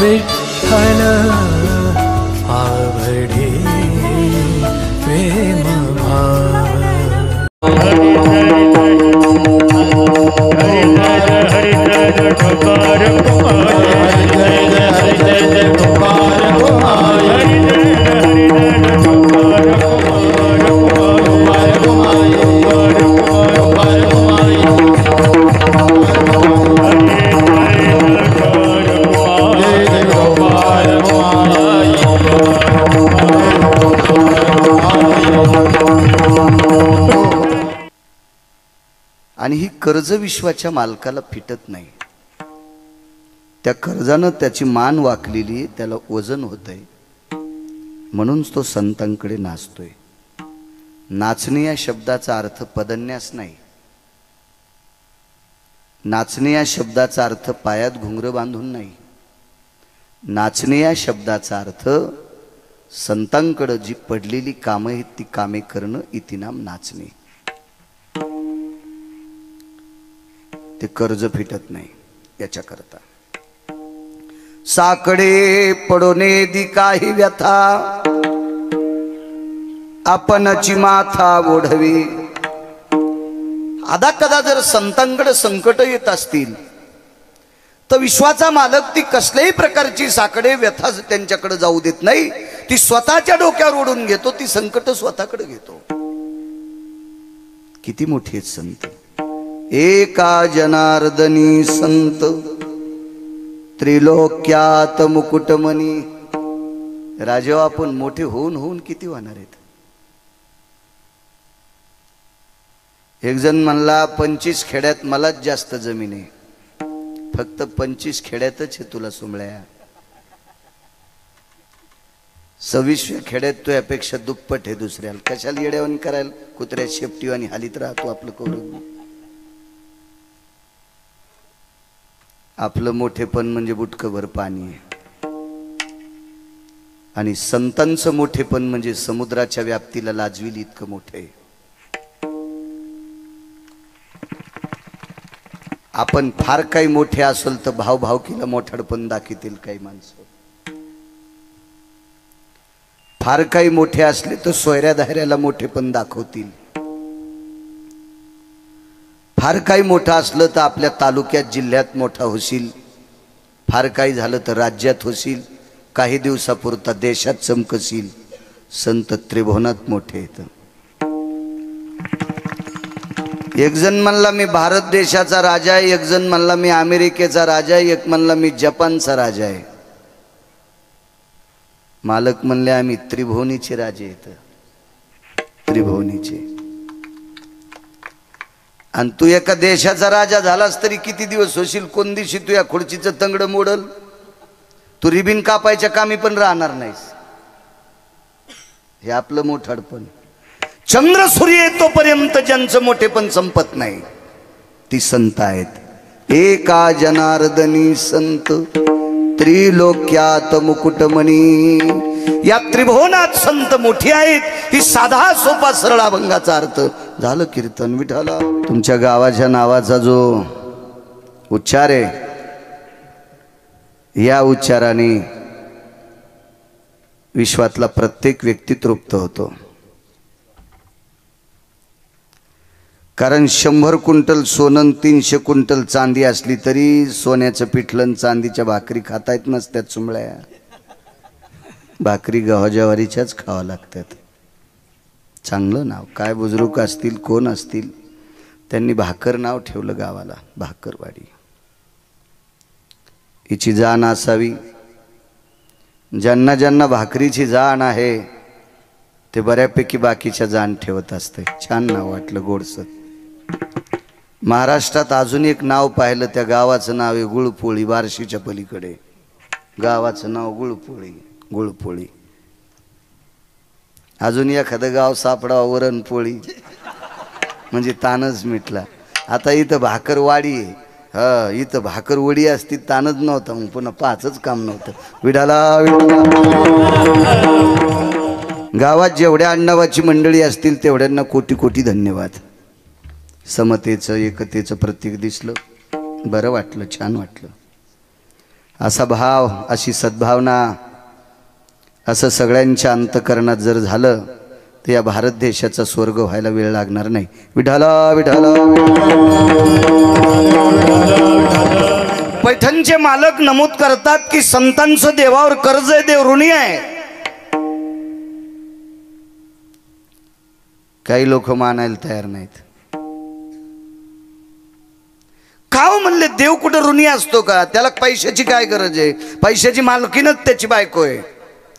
विठ्ठल आवडे प्रेम भाव आणि ही कर्ज विश्वाच्या मालकाला फिटत नाही. त्या कर्जानं त्याची मान वाकलेली, त्याला वजन होतंय, म्हणून तो संतांकडे नाचतोय. नाचणे या शब्दाचा अर्थ पदन्यास नाही. नाचणे या शब्दाचा अर्थ पायात घुंगरं बांधून नाही. नाचणे या शब्दाचा अर्थ संतांकडे जी पडलेली कामं आहेत ती कामे करणं, इतिनाम नाचणे. ते कर्ज फिटत नाही याच्याकरता. साकडे पडोने दी काही व्यथा, आपणची माथा ओढवी. आदा कदा जर संतांकडे संकट येत असतील तर विश्वाचा मालक ती कसल्याही प्रकारची साकडे व्यथा त्यांच्याकडे जाऊ देत नाही. ती स्वतःच्या डोक्यावर ओढून घेतो, ती संकट स्वतःकडे घेतो. किती मोठे आहेत संत. एका जनार्दनी संत, त्रिलोक्यात मुकुटमणी. राजा आपण मोठे होऊन होऊन किती होणार आहेत. एक जण म्हणला 25 खेड्यात मलाच जास्त जमीन आहे. फक्त 25 खेड्यातच आहे तुला सुमळ्या. 26व्या खेड्यात तो यापेक्षा दुप्पट आहे दुसऱ्याला. कशाला येड्यावानी करायला, कुत्र्या शेपटीवानी हालीत राहतो आपलं कौरव. आपलं मोठेपण म्हणजे बुटकभर पाणी आहे. आणि संतांचं मोठेपण म्हणजे समुद्राच्या व्याप्तीला लाजविल इतकं मोठे आहे. आपण फार काही मोठे असेल तर भावभावकीला मोठडपण दाखवतील काही माणसं. फार काही मोठे असले तर सोयऱ्या धाऱ्याला मोठेपण दाखवतील. फार काही मोठं असलं तर आपल्या तालुक्यात जिल्ह्यात मोठा होशील. फार काही झालं तर राज्यात होशील. काही दिवसापुरता देशात चमकशील. संत त्रिभुवनात मोठे आहेत. एक जण म्हणला मी भारत देशाचा राजा आहे, एक जण म्हणला मी अमेरिकेचा राजा आहे, एक म्हणला मी जपानचा राजा आहे. मालक म्हणले आम्ही त्रिभुवनीचे राजे आहेत. त्रिभुवनीचे. आणि तू एका देशाचा राजा झालास तरी किती दिवस होशील. कोण दिवशी तू या खुर्चीचं तंगड मोडल. तू रिबीन कापायच्या कामी पण राहणार नाहीस. हे आपलं मोठडपण. चंद्र सूर्य तोपर्यंत ज्यांचं मोठेपण संपत नाही ती संत आहेत. एका जनार्दनी संत, त्रिलोक्यात मुकुटमणी. या त्रिभुवनात संत मोठी आहेत. ही साधा सोपा सरळ अभंगाचा अर्थ झालं. कीर्तन विठाला. तुमच्या गावाच्या नावाचा जो उच्चार आहे, या उच्चाराने विश्वातला प्रत्येक व्यक्ती तृप्त होतो. कारण 100 क्विंटल सोनं 300 क्विंटल चांदी असली तरी सोन्याचं पिठलं चांदीच्या भाकरी खाता येत नसत्यात सुमळ्या. भाकरी गव्हा ज्वारीच्याच खावा लागतात. चांगलं नाव. काय बुजुर्ग असतील, कोण असतील, त्यांनी भाकर नाव ठेवलं गावाला. भाकरवाडी. हिची जाण असावी. ज्यांना ज्यांना भाकरीची जाण आहे ते बऱ्यापैकी बाकीच्या जाण ठेवत असते. छान नाव वाटलं, गोडसर. महाराष्ट्रात अजून एक नाव पाहिलं. त्या गावाचं नाव आहे गुळपोळी. बार्शीच्या पलीकडे गावाचं नाव गुळपोळी. गुळपोळी. अजून एखादं गाव सापडावं वरणपोळी म्हणजे तानच मिटला. आता इथं भाकरवाडी आहे. इथं भाकरवडी असती तानच नव्हता. मग पुन्हा पाचच काम नव्हतं. विडाला गावात जेवढ्या अण्णावाची मंडळी असतील तेवढ्यांना कोटी कोटी धन्यवाद. समतेचं एकतेचं प्रतीक दिसलं. बरं वाटलं, छान वाटलं. असा भाव, अशी सद्भावना, असं सगळ्यांच्या अंतकरणात जर झालं तर या भारत देशाचा स्वर्ग व्हायला वेळ लागणार नाही. विठाला विठाला. पैठणचे मालक नमूद करतात की संतांचं देवावर कर्ज आहे, देव ऋणी आहे. काही लोक मानायला तयार नाहीत. का म्हणले देव कुठं ऋणी असतो का? त्याला पैशाची काय गरज आहे? पैशाची मालकीनच त्याची बायको आहे.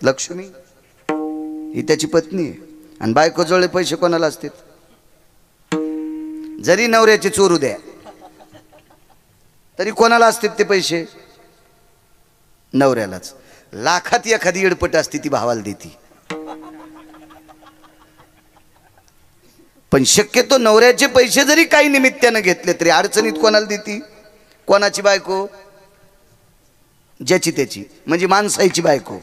लक्ष्मी ही त्याची पत्नी आहे आणि बायको जवळ पैसे कोणाला असतात? जरी नवऱ्याचे चोरू द्या तरी कोणाला असतात ते पैसे? नवऱ्यालाच. लाखात एखादी एडपट असते ती भावाला देती, पण शक्यतो नवऱ्याचे पैसे जरी काही निमित्तानं घेतले तरी अडचणीत कोणाला देती? कोणाची बायको? ज्याची त्याची, म्हणजे माणसाची बायको.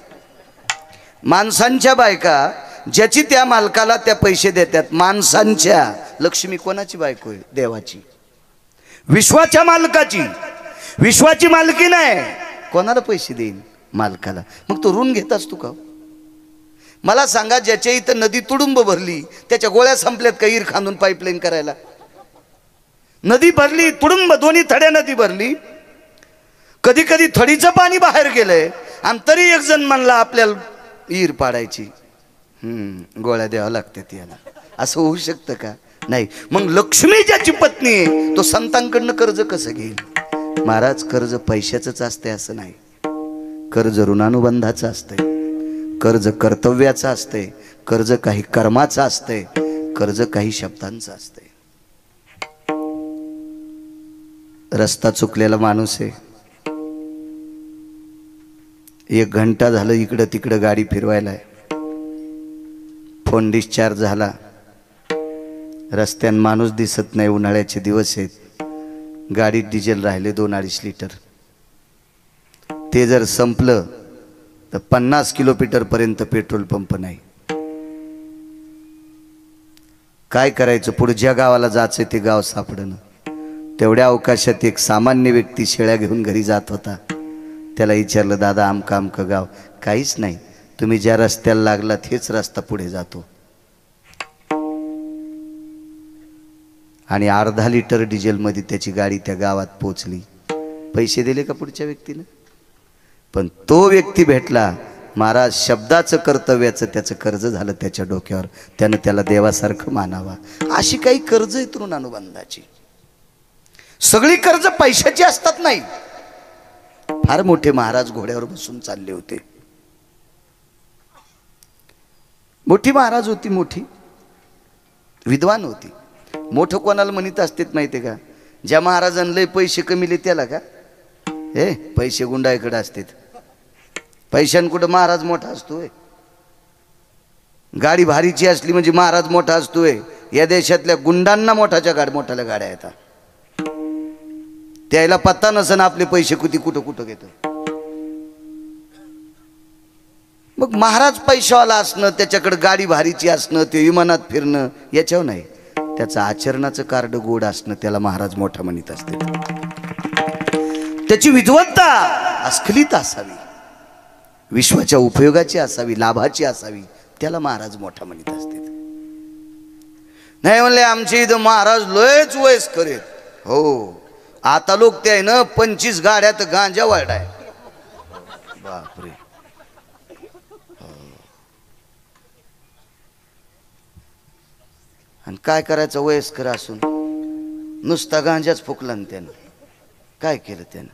माणसांच्या बायका ज्याची त्या मालकाला त्या पैसे देतात. माणसांच्या. लक्ष्मी कोणाची बायको आहे? देवाची, विश्वाच्या मालकाची. विश्वाची मालकी नाही. कोणाला पैसे देईन? मालकाला. मग तो ऋण घेत असतो का? मला सांगा, ज्याच्या इथं नदी तुडुंब भरली त्याच्या गोळ्या संपल्यात का ईर खांदून पाईपलाईन करायला? नदी भरली तुडुंब, दोन्ही थड्या नदी भरली. कधी कधी थडीचं पाणी बाहेर गेलंय आणि तरी एक जण म्हणला आपल्याला ईर पाडायची. गोळ्या द्याव्या लागतात याला. असं होऊ शकतं का? नाही. मग लक्ष्मी ज्याची पत्नी आहे तो संतांकडनं कर्ज कसं घेईल? महाराज, कर्ज पैशाचंच असते असं नाही. कर्ज ऋणानुबंधाचं असतंय, कर्ज कर्तव्याचं असतंय, कर्ज काही कर्माचं असतंय, कर्ज काही शब्दांचं असतंय. रस्ता चुकलेला माणूस आहे, 1 घंटा झालं इकडं तिकडं गाडी फिरवायला आहे. फोन डिस्चार्ज झाला, रस्त्यान माणूस दिसत नाही, उन्हाळ्याचे दिवस आहेत, गाडीत डिझेल राहिले 2-2.5 लिटर. ते जर संपलं तर 50 किलोमीटर पर्यंत पेट्रोल पंप नाही. काय करायचं? पुढे ज्या गावाला जायचं ते गाव सापडणं. तेवढ्या अवकाशात एक सामान्य व्यक्ती शेळ्या घेऊन घरी जात होता. त्याला विचारलं, दादा आमका आमका गाव? काहीच नाही, तुम्ही ज्या रस्त्याला लागलात हेच रस्ता पुढे जातो. आणि 1/2 लिटर डिझेल मध्ये त्याची गाडी त्या गावात पोचली. पैसे दिले का पुढच्या व्यक्तीने? पण तो व्यक्ती भेटला. महाराज, शब्दाचं कर्तव्याचं त्याचं कर्ज झालं त्याच्या डोक्यावर. त्यानं त्याला देवासारखं मानावा. अशी काही कर्ज आहेत ऋणानुबंधाची. सगळी कर्ज पैशाची असतात नाही. फार मोठे महाराज घोड्यावर बसून चालले होते. मोठी महाराज होती, मोठी विद्वान होती. मोठं कोणाला म्हणत असतात माहितीये का? ज्या महाराजांना लय पैसे कमीले त्याला का? हे पैसे गुंडाईकडे असतात. पैशांकुठं महाराज मोठा असतोय? गाडी भारीची असली म्हणजे महाराज मोठा असतोय? या देशातल्या गुंडांना मोठ्याल्या गाड्या येतात. त्याला पत्ता नसन आपले पैसे कुठं कुठं घेतो. मग महाराज पैशावाला असणं, त्याच्याकडे गाडी भारीची असणं, ते विमानात फिरणं याच्यावर नाही. त्याचं आचरणाचं कार्ड गोड असणं त्याला महाराज मोठा म्हणत असते. त्याची विद्वत्ता अस्खलित असावी, विश्वाच्या उपयोगाची असावी, लाभाची असावी, त्याला महाराज मोठा म्हणत असते. नाही म्हणले आमच्या इथं महाराज लयच वयस्कर आहेत. हो, आता लोक ते आहे ना 25 गाड्यात गांजा वाढाय. बापरे. आणि काय करायचं वयस्कर असून? नुसता गांजाच फुकला ना त्यानं. काय केलं त्यानं?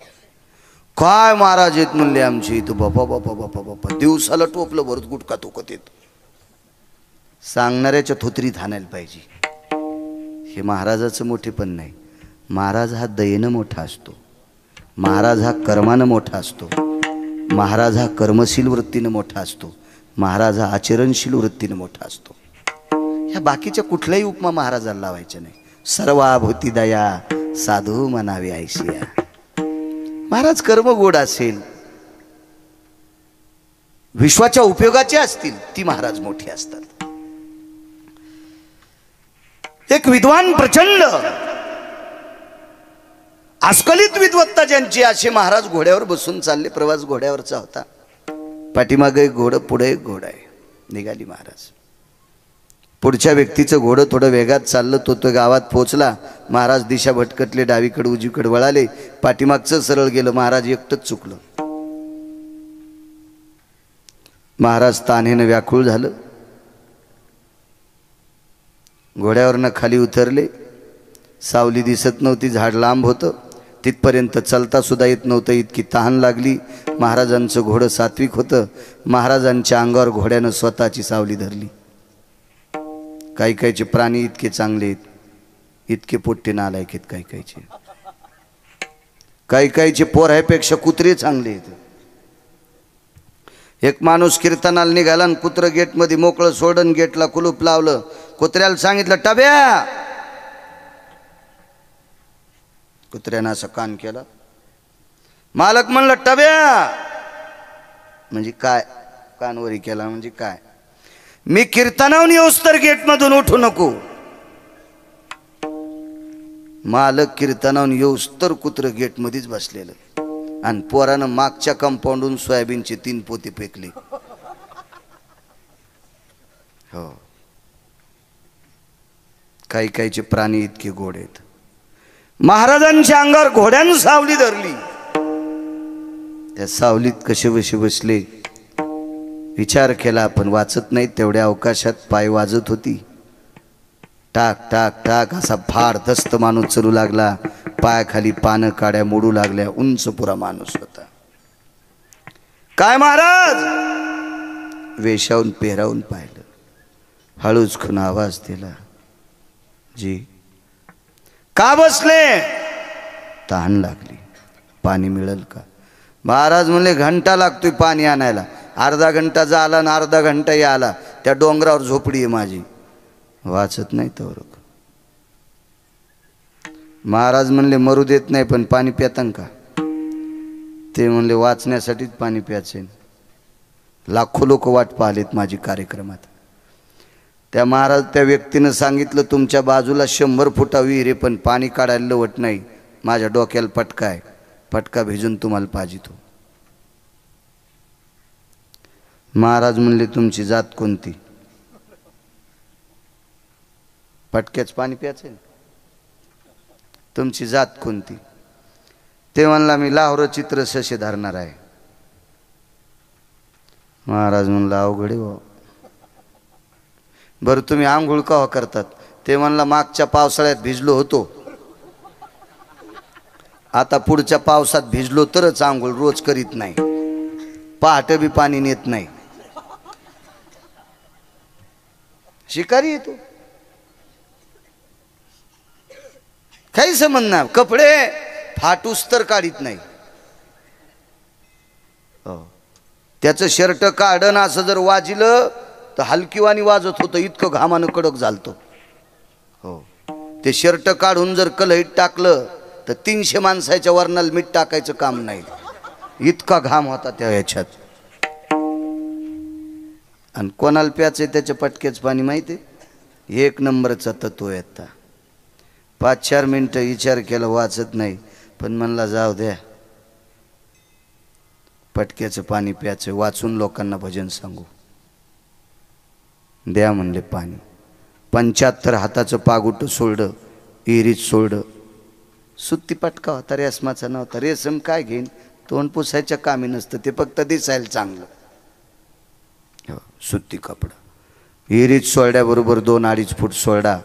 काय महाराज येत म्हणले आमची इथं. बापा बापा बापा बापा, दिवसाला टोपलं भरत गुटखा तोकत येत. सांगणाऱ्याच्या थोतरीत हाणायला पाहिजे. हे महाराजाचं मोठेपण नाही. महाराज हा दयेनं मोठा असतो. महाराज हा कर्मानं मोठा असतो. महाराज हा कर्मशील वृत्तीनं मोठा असतो. महाराज हा आचरणशील वृत्तीनं मोठा असतो. ह्या बाकीच्या कुठल्याही उपमा महाराजाला लावायच्या नाही. सर्वाभूती दया साधू म्हणावे ऐशिया. महाराज कर्म गोड असेल, विश्वाच्या उपयोगाचे असतील, ती महाराज मोठी असतात. एक विद्वान प्रचंड अस्खलित विद्वत्ता ज्यांची, असे महाराज घोड्यावर बसून चालले. प्रवास घोड्यावरचा होता. पाठीमागे एक घोडं, पुढे एक घोडा आहे. निघाली महाराज. पुढच्या व्यक्तीचं घोडं थोडं वेगात चाललं. तो गावात पोहोचला. महाराज दिशा भटकटले, डावीकडे उजवीकडे वळाले. पाठीमागचं सरळ गेलं. महाराज एकटंच चुकलं. महाराज तान्हेनं व्याकुळ झालं. घोड्यावरनं खाली उतरले. सावली दिसत नव्हती, झाड लांब होतं. तिथपर्यंत चलता सुद्धा येत नव्हतं, इतकी तहान लागली. महाराजांचं घोडं सात्विक होतं. महाराजांच्या अंगावर घोड्यानं स्वतःची सावली धरली. काही काहीचे प्राणी इतके चांगले आहेत, इतके पोट्टे नालायक आहेत. काही काहीचे पोरापेक्षा कुत्रे चांगले आहेत. एक माणूस कीर्तनाला निघाला आणि कुत्रं गेटमध्ये मोकळं सोडून गेटला कुलूप लावलं. कुत्र्याला सांगितलं टब्या. कुत्र्यानं असं कान केला. मालक म्हणलं टब्या म्हणजे काय? कानवरी केला म्हणजे काय? मी कीर्तनावून येऊस तर गेटमधून उठू नको. मालक कीर्तनावून येऊस तर कुत्रं गेटमध्येच बसलेलं. आणि पोरानं मागच्या कंपाऊंडून सोयाबीनचे 3 पोते फेकले. हो, काही काहीचे प्राणी इतके गोड आहेत. महाराजांच्या अंगावर घोड्यानं सावली धरली. त्या सावलीत कसे बसे बसले विचार केला, पण वाचत नाही. तेवढ्या अवकाशात पाय वाजत होती. टाक टाक टाक असा भारदस्त माणूस चलू लागला. पायाखाली पानं काड्या मोडू लागल्या. उंच पुरा माणूस होता. काय महाराज? वेशावून पेरावून पाहिलं. हळूच खून आवाज दिला. जी का बसले? तहान लागली. पाणी मिळेल का? महाराज म्हणले घंटा लागतोय पाणी आणायला. अर्धा घंटा झाला आणि अर्धा घंटा आला. त्या डोंगरावर झोपडी आहे माझी. वाचत नाही तर. महाराज म्हणले मरू देत नाही, पण पाणी पितान का? ते म्हणले वाचण्यासाठीच पाणी प्यायचे. लाखो लोक वाट पाहिलेत माझी कार्यक्रमात. त्या महाराज त्या व्यक्तीनं सांगितलं तुमच्या बाजूला 100 फुटा विहीर आहे, पण पाणी काढायला लवट नाही. माझ्या डोक्याला पटका आहे. पटका भिजून तुम्हाला पाहिजे. महाराज म्हणले तुमची जात कोणती? पटक्याच पाणी प्यायचे. तुमची जात कोणती? ते म्हणला मी लाहोर चित्र ससे धरणार आहे. महाराज म्हणला अवघड आहे भाऊ. बरं तुम्ही आंघोळ केव्हा करतात? ते म्हणला मागच्या पावसाळ्यात भिजलो होतो. आता पुढच्या पावसात भिजलो तरच आंघोळ, रोज करीत नाही. पहाटे बी पाणी नेत नाही. शिकारी येतो काही संबंध नाही. कपडे फाटूस तर काढीत नाही. त्याचं शर्ट काढणं असं जर वाजिलं तर हलकीवानी वाजत होतं. इतकं घामानं कडक झालतो. हो, ते शर्ट काढून जर कलईत टाकलं तर 300 माणसाच्या वरणाला मीठ टाकायचं काम नाही. इतका घाम होता त्या ह्याच्यात. आणि कोणाला प्यायचं त्याच्या पटक्याच पाणी माहिती आहे. 1 नंबरचा तत्व आहे. आता 5-4 मिनिटं विचार केला, वाचत नाही. पण म्हणला जाऊ द्या, पटक्याचं पाणी प्यायचं. वाचून लोकांना भजन सांगू. द्या म्हणले पाणी. 75 हाताचं पागुट सोडलं. इरीत सोडलं. सुत्ती पटका होता. रेशमाचा नव्हता. रेशम काय घेईन? तोंड पुसायच्या कामी नसतं. ते फक्त दिसायला चांगलं. सुत्ती कपडा. इरीत सोडल्याबरोबर 2-2.5 फूट सोडा.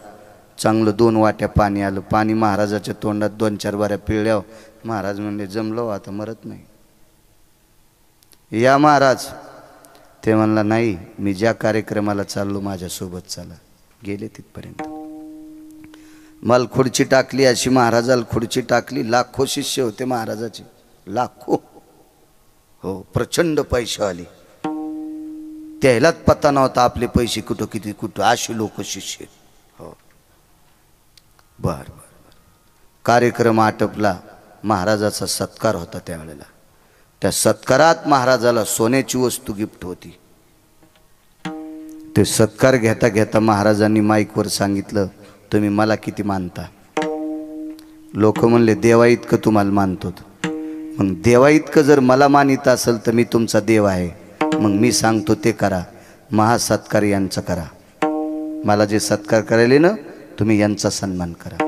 चांगलं 2 वाट्या पाणी आलं. पाणी महाराजाच्या तोंडात 2-4 बाऱ्या पिळल्यावर महाराज म्हणले जमलो आता मरत नाही. या महाराज. ते म्हणला नाही, मी ज्या कार्यक्रमाला चाललो माझ्यासोबत चला. गेले तिथपर्यंत. मला खुर्ची टाकली. अशी महाराजाला खुर्ची टाकली. लाखो शिष्य होते महाराजाचे. लाखो. हो, प्रचंड पैसे आले. त्यालाच पत्ता नव्हता आपले पैसे कुठं किती कुठं. अशी लोक शिष्य. हो, बर. कार्यक्रम आटपला. महाराजाचा सत्कार होता त्यावेळेला. त्या सत्कारात महाराजाला सोन्याची वस्तू गिफ्ट होती. ते सत्कार घेता घेता महाराजांनी माईकवर सांगितलं तुम्ही मला किती मानता? लोक म्हणले देवा इतकं तुम्हाला मानतो. मग देवा इतकं जर मला मानित असेल तर मी तुमचा देव आहे. मग मी सांगतो ते करा. महासत्कार यांचा करा. मला जे सत्कार करायले ना तुम्ही यांचा सन्मान करा.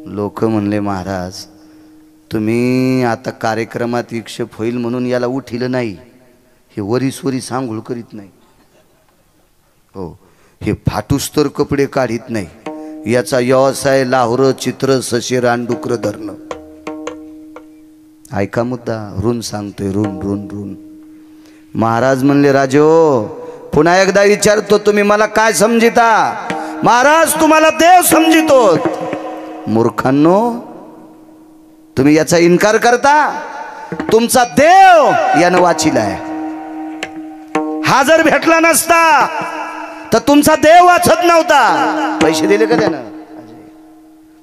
लोक म्हणले महाराज तुम्ही आता कार्यक्रमात विक्षेप होईल म्हणून याला उठिलं नाही. हे वरीस आंघोळ करीत नाही. हो, हे फाटूस्तर कपडे काढीत नाही. याचा व्यवसाय लाहोर चित्र सशे रानडुकर धरणं. ऐका मुद्दा, रून सांगतोय, रून. महाराज म्हणले राजो पुन्हा एकदा विचारतो तुम्ही मला काय समजिता. महाराज तुम्हाला देव समजितो. मूर्खांनो तुम्ही याचा इन्कार करता. तुमचा देव यानं वाचिलाय. हा जर भेटला नसता तर तुमचा देव वाचत नव्हता. पैसे दिले का त्यानं?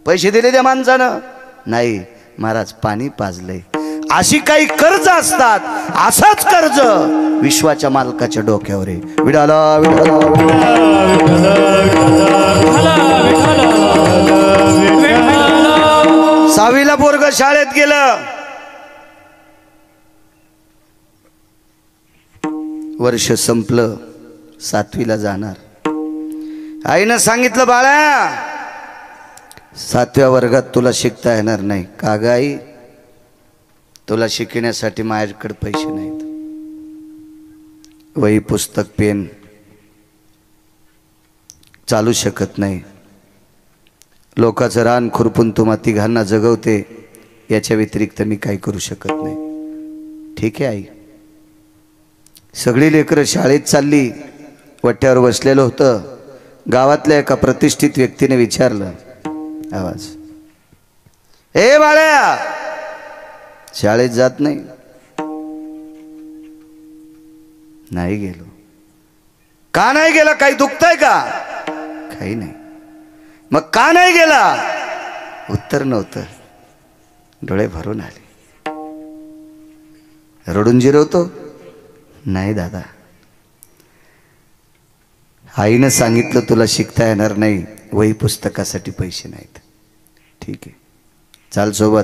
पैसे दिले त्या माणसानं? नाही. महाराज पाणी पाजलंय. अशी काही कर्ज असतात. असंच कर्ज विश्वाच्या मालकाच्या डोक्यावर आहे. विडाला सहावीला पोरग शाळेत गेलं. वर्ष संपलं, 7वीला जाणार. आईनं सांगितलं बाळा 7व्या वर्गात तुला शिकता येणार नाही. का ग आई? तुला शिकण्यासाठी माझ्याकडे पैसे नाहीत. वही पुस्तक पेन चालू शकत नाही. लोकांचं रान खुरपून तुम्हा तिघांना जगवते. याच्या व्यतिरिक्त मी काही करू शकत नाही. ठीक आहे आई. सगळी लेकरं शाळेत चालली. वट्यावर बसलेलं होतं. गावातल्या एका प्रतिष्ठित व्यक्तीने विचारलं आवाज, ए बाळ्या शाळेत जात नाही? नाही गेलो. का नाही गेला? काही दुखतंय का? काही नाही. मग का नाही गेला? उत्तर नव्हतं. डोळे भरून आले. रडून जिरवतो? नाही दादा. आईनं सांगितलं तुला शिकता येणार नाही. वही पुस्तकासाठी पैसे नाहीत. ठीक आहे चाल सोबत.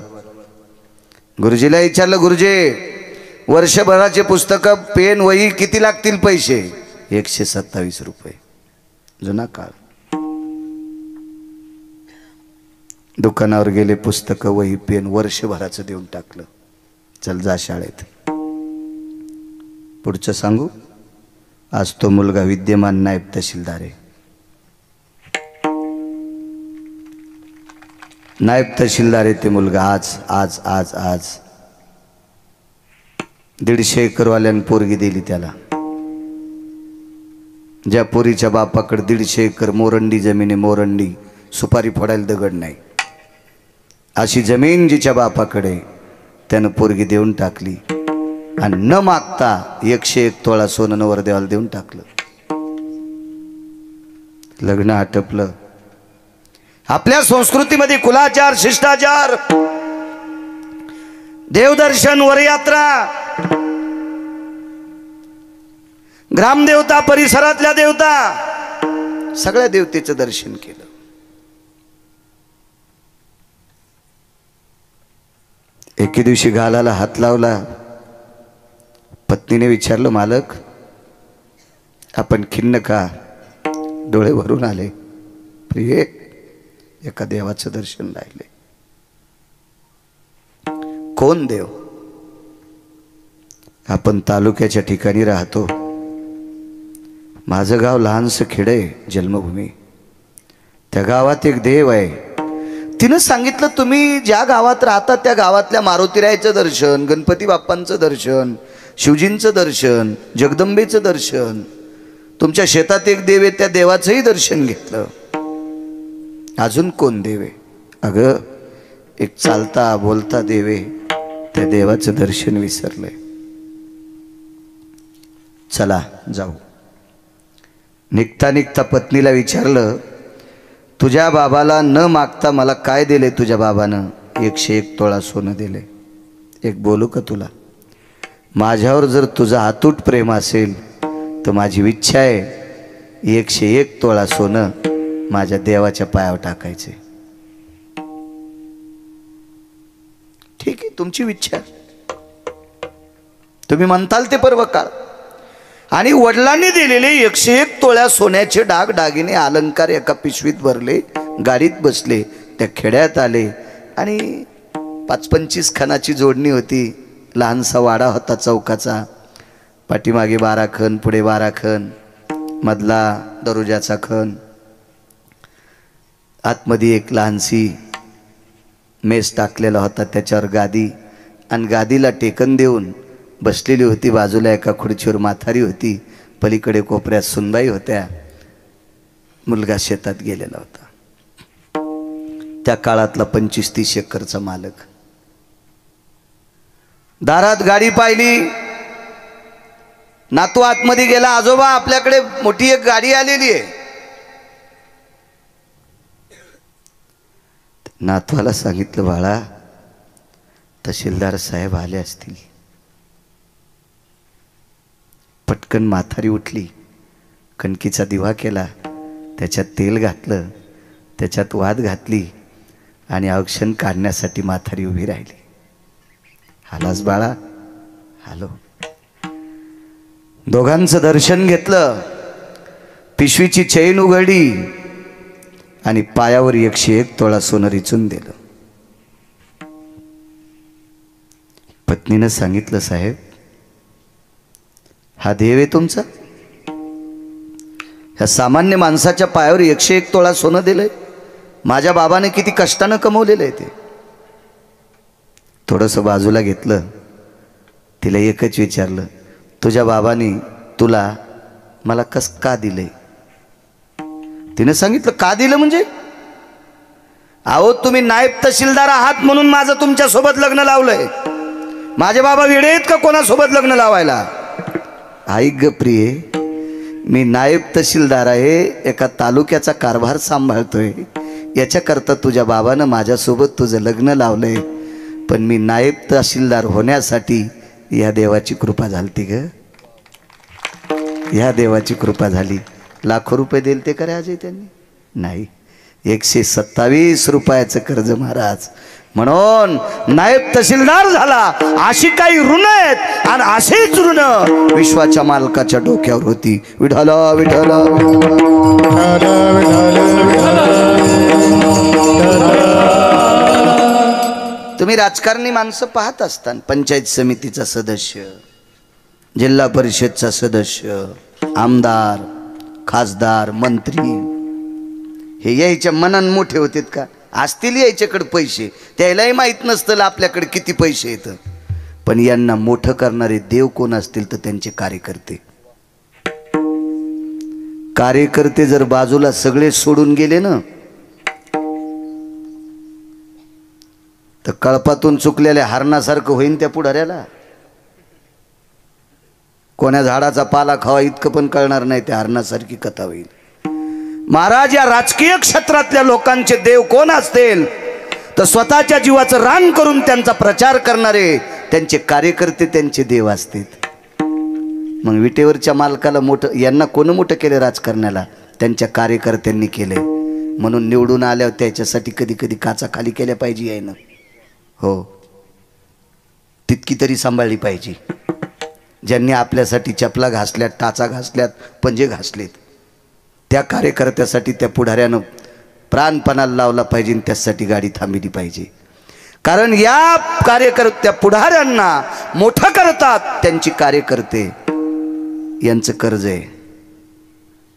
गुरुजीला विचारलं, गुरुजी वर्षभराचे पुस्तक पेन वही किती लागतील पैसे? 127 रुपये. जुना काळ. दुकानावर गेले. पुस्तक वही पेन वर्षभराचं देऊन टाकलं. चल जा शाळेत. पुढचं सांगू. आज तो मुलगा विद्यमान नायब तहसीलदार आहे. नायब तहसीलदार आहे ते मुलगा. आज आज आज आज 150 एकरवाल्यानं पोरगी दिली त्याला. ज्या पोरीच्या बापाकडे 150 एकर मोरंडी जमीन आहे. मोरंडी सुपारी फोडायला दगड नाही. अशी जमीन जिच्या बापाकडे त्यानं पोरगी देऊन टाकली. आणि न मागता 101 तोळा सोनं नवरदेवाला देऊन टाकलं. लग्न आटपलं. आपल्या संस्कृतीमध्ये कुलाचार, शिष्टाचार, देवदर्शन, वरयात्रा, ग्रामदेवता, परिसरातल्या देवता, सगळ्या देवतेचं दर्शन केलं. एके दिवशी गालाला हात लावला. पत्नीने विचारलं, मालक आपण खिन्न का? डोळे भरून आले. प्रिय एका देवाचं दर्शन राहिले. कोण देव? आपण तालुक्याच्या ठिकाणी राहतो. माझं गाव लहानसं खेड आहे, जन्मभूमी. त्या गावात एक देव आहे. तिनं सांगितलं तुम्ही ज्या गावात राहता त्या गावातल्या मारुतीरायाचं दर्शन, गणपती बाप्पांचं दर्शन, शिवजींचं दर्शन, जगदंबेचं दर्शन, तुमच्या शेतात एक देव आहे त्या देवाचंही दर्शन घेतलं. अजून कोण देव आहे? अगं एक चालता बोलता देव आहे. त्या देवाचं दर्शन विसरलंय. चला जाऊ. निघता निघता पत्नीला विचारलं, तुझ्या बाबाला न मागता मला काय दिले तुझ्या बाबानं? 101 तोळा सोनं दिले. एक बोलू का तुला? माझ्यावर जर तुझं अतूट प्रेम असेल तर माझी इच्छा आहे 101 तोळा सोनं माझ्या देवाच्या पायावर टाकायचे. ठीक आहे, तुमची इच्छा, तुम्ही म्हणताल ते पर्व काळ. आणि वडिलांनी दिलेले 101 तोळ्या सोन्याचे डाग दागिने अलंकार एका पिशवीत भरले, गाडीत बसले, त्या खेड्यात आले. आणि 25 खणाची जोडणी होती. लहानसा वाडा होता चौकाचा, पाठीमागे 12 खण, पुढे 12 खण, मधला दरोजाचा खण, आतमध्ये एक लहानशी मेस टाकलेला होता, त्याच्यावर गादी, आणि गादीला टेकन देऊन बसलेली होती. बाजूला एका खुर्चीवर म्हातारी होती, पलीकडे कोपऱ्यात सुनबाई होत्या. मुलगा शेतात गेलेला होता. त्या काळातला 25-30 एकरचा मालक. दारात गाडी पाहिली, नातू आतमध्ये गेला, आजोबा आपल्याकडे मोठी एक गाडी आलेली आहे. नातवाला सांगितलं, बाळा तहसीलदार साहेब आले असतील. पटकन म्हातारी उठली, कणकीचा दिवा केला, त्याच्यात तेल घातलं, त्याच्यात वाद घातली, आणि औक्षण काढण्यासाठी म्हातारी उभी राहिली. आलास बाळा? आलो. दोघांचं दर्शन घेतलं, पिशवीची चैन उघडली आणि पायावर 101 तोळा सोनं रिचून दिलं. पत्नीनं सांगितलं, साहेब हा देव आहे तुमचा? ह्या सामान्य माणसाच्या पायावर 101 तोळा सोनं दिलंय? माझ्या बाबाने किती कष्टानं कमवलेलं आहे ते. थोडंसं बाजूला घेतलं, तिला एकच विचारलं, तुझ्या बाबाने तुला मला कस का दिलंय? तिने सांगितलं, का दिलं म्हणजे? अहो तुम्ही नायब तहसीलदार आहात म्हणून माझं तुमच्या सोबत लग्न लावलंय. माझे बाबा वेडे आहेत का कोणासोबत लग्न लावायला? ऐक ग प्रिये, मी नायब तहसीलदार आहे, एका तालुक्याचा कारभार सांभाळतोय. याच्याकरता तुझ्या बाबानं माझ्यासोबत तुझं लग्न लावलंय. पण मी नायब तहसीलदार होण्यासाठी या देवाची कृपा झालती ग, या देवाची कृपा झाली. लाखो रुपये दिले ते करे अजय त्यांनी? नाही, 127 रुपयाचं कर्ज महाराज. म्हणून नायब तहसीलदार झाला. अशी काही ऋण आहेत, आणि असेच ऋण विश्वाच्या मालकाच्या डोक्यावर होती. विठ्ठल विठ्ठल. तुम्ही राजकारणी माणसं पाहत असताना, पंचायत समितीचा सदस्य, जिल्हा परिषदचा सदस्य, आमदार, खासदार, मंत्री, हे यायच्या मनान मोठे होतेत का? असतील यायच्याकडे पैसे, त्यालाही माहीत नसतं आपल्याकडे किती पैसे येतं. पण यांना मोठं करणारे देव कोण असतील तर त्यांचे कार्यकर्ते. कार्यकर्ते जर बाजूला सगळे सोडून गेले ना, तर कळपातून चुकलेल्या हरणासारखं होईन त्या पुढाऱ्याला. कोण्या झाडाचा पाला खावा इतकं पण कळणार नाही, त्या हरणासारखी कथा होईल. महाराज, या राजकीय क्षेत्रातल्या लोकांचे देव कोण असतील तर स्वतःच्या जीवाचं रान करून त्यांचा प्रचार करणारे त्यांचे कार्यकर्ते त्यांचे देव असतील. मग विटेवरच्या मालकाला मोठं, यांना कोण मोठं केलं राजकारण्याला? त्यांच्या कार्यकर्त्यांनी केले. म्हणून निवडून आल्यावर त्याच्यासाठी कधी कधी काचा खाली केल्या पाहिजे आहे ना. हो, तितकी तरी सांभाळली पाहिजे. ज्यांनी आपल्यासाठी चपला घासल्यात, टाचा घासल्यात, पंजे घासलेत, त्या कार्यकर्त्यासाठी त्या पुढाऱ्यानं प्राणपणाला लावला पाहिजे, त्यासाठी गाडी थांबली पाहिजे. कारण या कार्यकर्त्या पुढाऱ्यांना मोठं करतात त्यांची कार्यकर्ते, यांचं कर्ज आहे.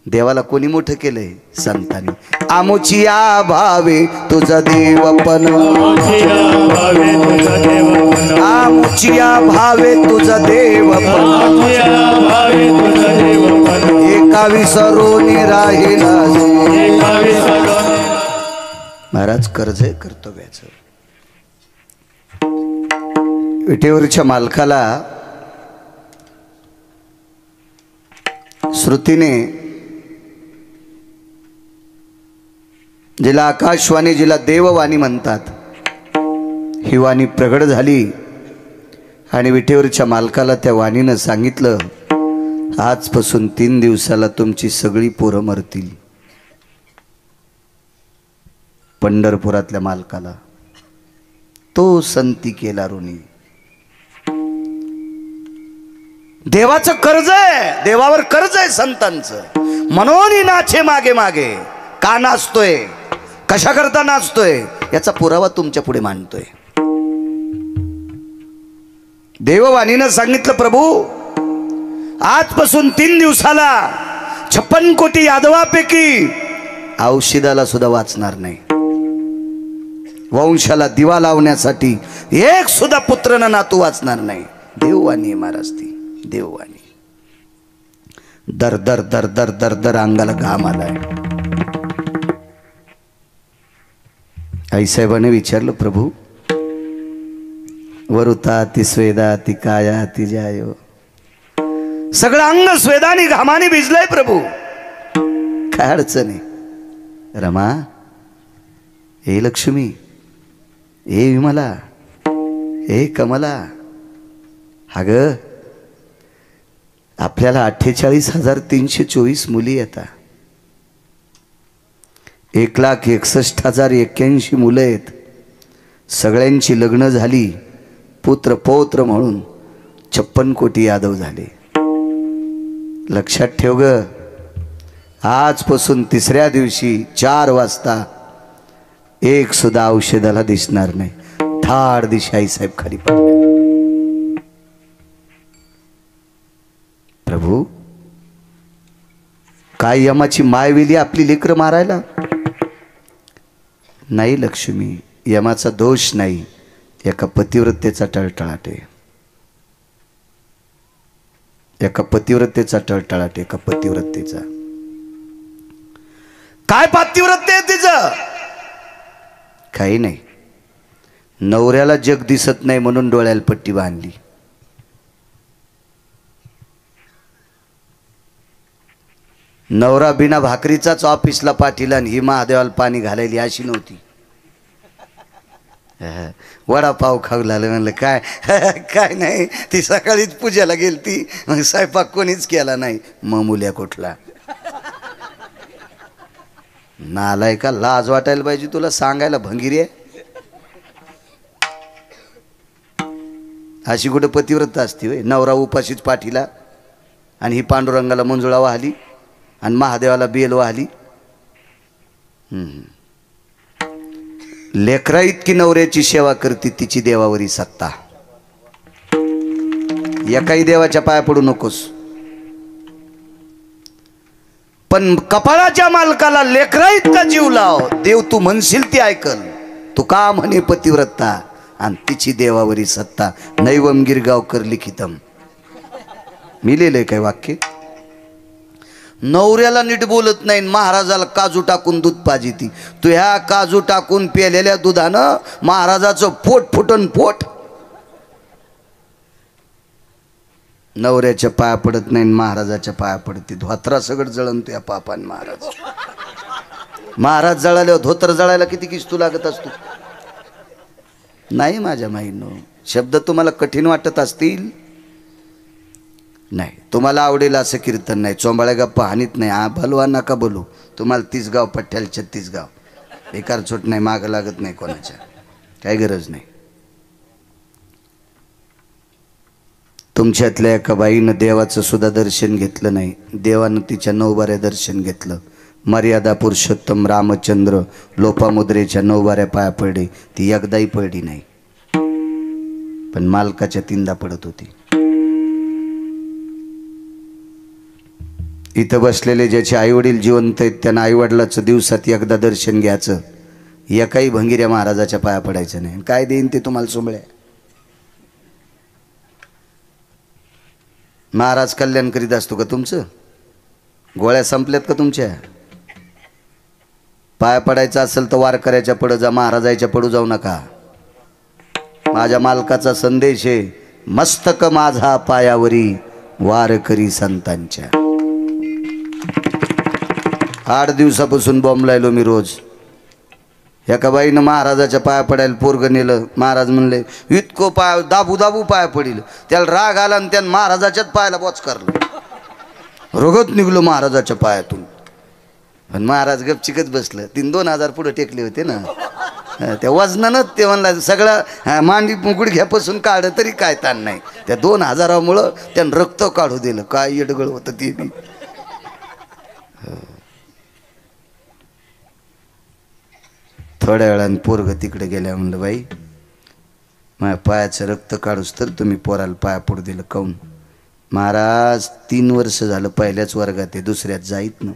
देवाला कोणी मोठं केलंय? संतांनी. आमुचिया भावे तुझा देवपण, आमुचिया भावे तुझा देवपण, एका विसरून राहिला. महाराज, कर्ज आहे कर्तव्याचं. विटेवरच्या मालकाला श्रुतीने, जिला आकाशवाणी, जिला देववाणी म्हणतात, ही वाणी प्रगट झाली. आणि विटेवरच्या मालकाला त्या वाणीनं सांगितलं, आजपासून 3 दिवसाला तुमची सगळी पोरं मरतील. पंढरपुरातल्या मालकाला तो संती केला ऋणी. देवाचं कर्ज आहे, देवावर कर्ज आहे संतांचं. म्हणून नाचे मागे मागे. का नाचतोय, कशा करता नाचतोय, याचा पुरावा तुमच्या पुढे मांडतोय. देववाणीनं सांगितलं, प्रभू आजपासून 3 दिवसाला 56 कोटी यादवापैकी औषधाला सुद्धा वाचणार नाही. वंशाला दिवा लावण्यासाठी एक सुद्धा पुत्र न नातू वाचणार नाही. देववाणी महाराज ती देववाणी. दर दर दर दर दर दर अंगाला घाम आलाय. आईसाहेबाने विचारलं, प्रभू वरुता ती स्वेदा ती काया ती जायो. सगळं अंग स्वेदानी घामाने भिजलंय प्रभू. काय अडचण आहे? रमा, हे लक्ष्मी, हे विमला, हे कमला. अग आपल्याला 48,324 मुली येतात. 1,61,081 मुलं आहेत. सगळ्यांची लग्न झाली. पुत्र पौत्र म्हणून 56 कोटी यादव झाले. लक्षात ठेव ग, आजपासून 3ऱ्या दिवशी 4 वाजता एक सुद्धा औषधाला दिसणार नाही. थाड दिशा आईसाहेब खाली पडले. प्रभू काय यमाची मायविली आपली लेकरं मारायला? नाही लक्ष्मी, यमाचा दोष नाही, एका पतिव्रतेचा टळटळाट आहे. एका पतिव्रतेचा टळटळाट, एका पतिव्रतेचा. काय पातिव्रत्य आहे तिचं? काही नाही. नवऱ्याला जग दिसत नाही म्हणून डोळ्याला पट्टी बांधली. नवरा बिना भाकरीचाच ऑफिसला पाठीला आणि ही महादेवाला पाणी घालायली अशी नव्हती. वडापाव खाऊ लागलं. म्हणलं काय काय नाही, ती सकाळीच पूजेला गेली ती, मग स्वयंपाक कोणीच केला नाही. मग मुल्या कुठला नालाय का? लाज वाटायला पाहिजे तुला सांगायला. भंगिरी आहे अशी कुठं पतिव्रता असते होय? नवरा उपाशीच पाठीला आणि ही पांडुरंगाला मंजुळा वाहली आणि महादेवाला बेल वाहली. लेकरा इतकी नवऱ्याची सेवा करते, तिची देवावरी सत्ता. एकाही देवाच्या पाया पडू नकोस. पण कपाळाच्या मालकाला लेकरा इतका जीव लाव, देव तू म्हणशील ती ऐकल. तू का म्हणे पतिव्रता आणि तिची देवावरी सत्ता. नैवम गिरगावकर लिखितम. मी लिहिलंय काय वाक्य? नवऱ्याला नीट बोलत नाही, महाराजाला काजू टाकून दूध पाजिती. तू ह्या काजू टाकून प्यालेल्या दुधानं महाराजाचं पोट फुटन पोट. नवऱ्याच्या पाया पडत नाही, महाराजाच्या पाया पडते. धोत्रा सगळं जळण तुया पापान. महाराज जळाल्यावर धोत्र जळायला किती किस्तू लागत असतो? नाही माझ्या माईनो, शब्द तुम्हाला कठीण वाटत असतील. नाही, तुम्हाला आवडेल असं कीर्तन नाही. चोंबाळ्या गप्पा हानीत नाही. भलवा नका बोलू. तुम्हाला 30 गाव पठ्ठ्याला 36 गाव. एकार छोट नाही, मागं लागत नाही कोणाच्या, काही गरज नाही. तुमच्यातल्या एका बाईनं देवाचं सुद्धा दर्शन घेतलं नाही. देवानं तिच्या 9 बाऱ्या दर्शन घेतलं. मर्यादा पुरुषोत्तम रामचंद्र लोपामुद्रेच्या 9 बाऱ्या पाया पडले. ती एकदाही पडली नाही, पण मालकाच्या 3दा पडत होती. इथं बसलेले ज्याचे आईवडील जिवंत आहेत त्यांना आईवडिलाचं दिवसात एकदा दर्शन घ्यायचं. एकाही भंगिऱ्या महाराजाच्या पाया पडायचं नाही. काय देईन ते तुम्हाला सोमळ्या. महाराज कल्याण करीत असतो का तुमचं? गोळ्या संपल्यात का तुमच्या? पाया पडायचं असेल तर वारकऱ्याच्या पडं जा, महाराजाच्या पडू जाऊ नका. माझ्या मालकाचा संदेश आहे, मस्तक माझा पायावरी वारकरी संतांच्या. 8 दिवसापासून बोंबलायलो मी रोज. एका बाईनं महाराजाच्या पाया पडायला पोरगं नेलं. महाराज म्हणले इतकं पाय दाबू दाबू पाया पडील. त्याला राग आला आणि त्यानं महाराजाच्याच पायाला बोच करलं. रोगत निघलो महाराजाच्या पायातून. पण महाराज गपचिकच बसलं. 3-2 हजार पुढे टेकले होते ना. त्या वजनानं ते म्हणलं सगळं मांडी गुडघ्यापासून काढ तरी काय ताण नाही. त्या 2000मुळं त्यानं रक्त काढू दिलं. काय येडगळ होतं ते बी. थोड्या वेळाने पोरग तिकडे गेल्या. म्हणलं बाई माझ्या पायाचं रक्त काढूस तर तुम्ही पोराला पाया पडू दिलं काऊन? महाराज 3 वर्ष झालं पहिल्याच वर्गात आहे, दुसऱ्यात जाईत ना.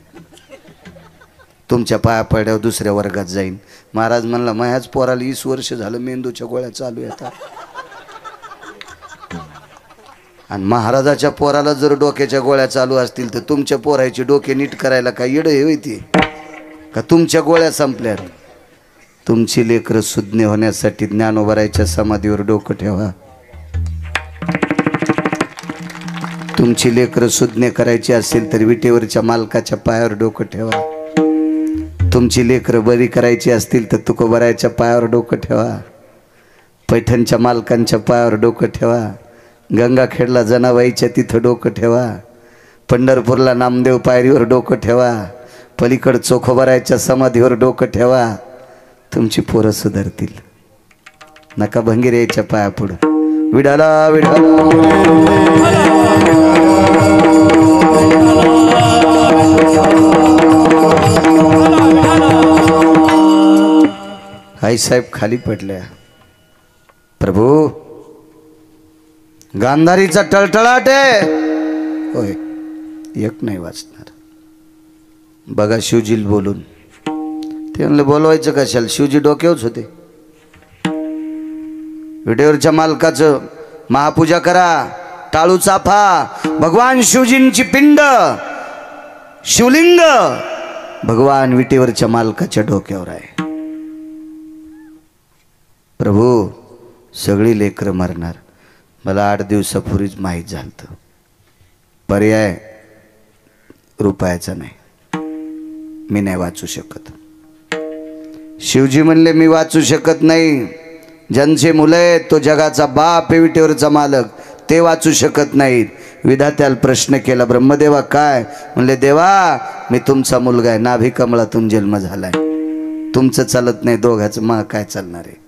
तुमच्या पाया पड्यावर दुसऱ्या वर्गात जाईन. महाराज म्हणला माझ्याच पोराला 20 वर्ष झालं मेंदूच्या गोळ्या चालू येतात. आणि महाराजाच्या पोराला जर डोक्याच्या गोळ्या चालू असतील तर तुमच्या पोराची डोके नीट करायला काय येडं हे होती का? तुमच्या गोळ्या संपल्यात. तुमची लेकरं सुज्ञ होण्यासाठी ज्ञानोबरायच्या समाधीवर डोकं ठेवा. तुमची लेकरं सुज्ञ करायची असेल तर विटेवरच्या मालकाच्या पायावर डोकं ठेवा. तुमची लेकरं बरी करायची असतील तर तुकोबरायच्या पायावर डोकं ठेवा. पैठणच्या मालकांच्या पायावर डोकं ठेवा. गंगाखेडला जनाबाईच्या तिथं डोकं ठेवा. पंढरपूरला नामदेव पायरीवर डोकं ठेवा. पलीकड चोखोबरायच्या समाधीवर डोकं ठेवा. तुमची पोरं सुधारतील. नका भंगीरायच्या पाया पुढं. विडाला विडाला आईसाहेब खाली पडल्या. प्रभू गांधारीचा टळटळाट आहे. होय एक नाही वाचणार. बघा शिवजीला बोलून. ते म्हणलं बोलवायचं कशाला? शिवजी डोक्यावरच होते. विटेवरच्या मालकाचं महापूजा करा. टाळू चाफा. भगवान शिवजींची पिंड शिवलिंग भगवान विटेवरच्या मालकाच्या डोक्यावर आहे. प्रभू सगळी लेकरं मरणार. मला 8 दिवसापूर्वीच माहीत झालं. पर्याय रुपयाचा नाही. मी नाही वाचू शकत. शिवजी म्हणले मी वाचू शकत नाही. ज्यांचे मुलं आहेत तो जगाचा बाप आहे, विटेवरचा मालक, ते वाचू शकत नाहीत. विधात्याला प्रश्न केला, ब्रह्मदेवा काय? म्हणले देवा मी तुमचा मुलगा आहे. नाभी कमळातून जन्म झालाय. तुमचं चालत नाही, दोघांचं मग काय चालणार आहे?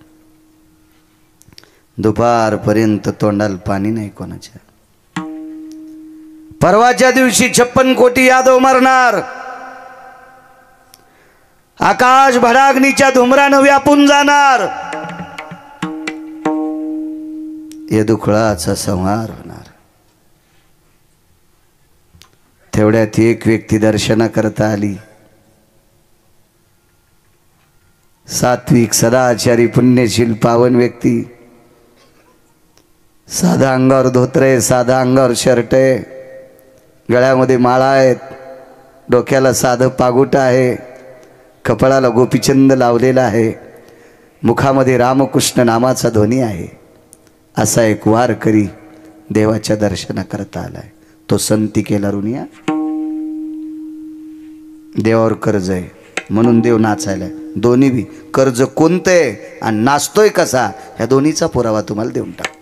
दुपारपर्यंत तोंडाला पाणी नाही कोणाच्या. परवाच्या दिवशी 56 कोटी यादव मरणार. आकाश भडाग्नीच्या धुमरानं व्यापून जाणार. यदुकुळाचा संहार होणार. तेवढ्यात एक व्यक्ती दर्शनाकरता आली. सात्विक सदाचारी पुण्यशील पावन व्यक्ती. साधा अंगावर धोतर आहे, साधा अंगावर शर्ट आहे, गळ्यामध्ये माळा आहेत, डोक्याला साधं पागुट आहे, कपाळाला गोपीचंद लावलेला आहे, मुखामध्ये रामकृष्ण नामाचा ध्वनी आहे. असा एक वारकरी देवाच्या दर्शनाकरता आलाय. तो संती केला रुनिया. देवावर कर्ज आहे म्हणून देव नाचायला. दोन्ही बी कर्ज कोणतंय आणि नाचतोय कसा ह्या दोन्हीचा पुरावा तुम्हाला देऊन टाकतोय.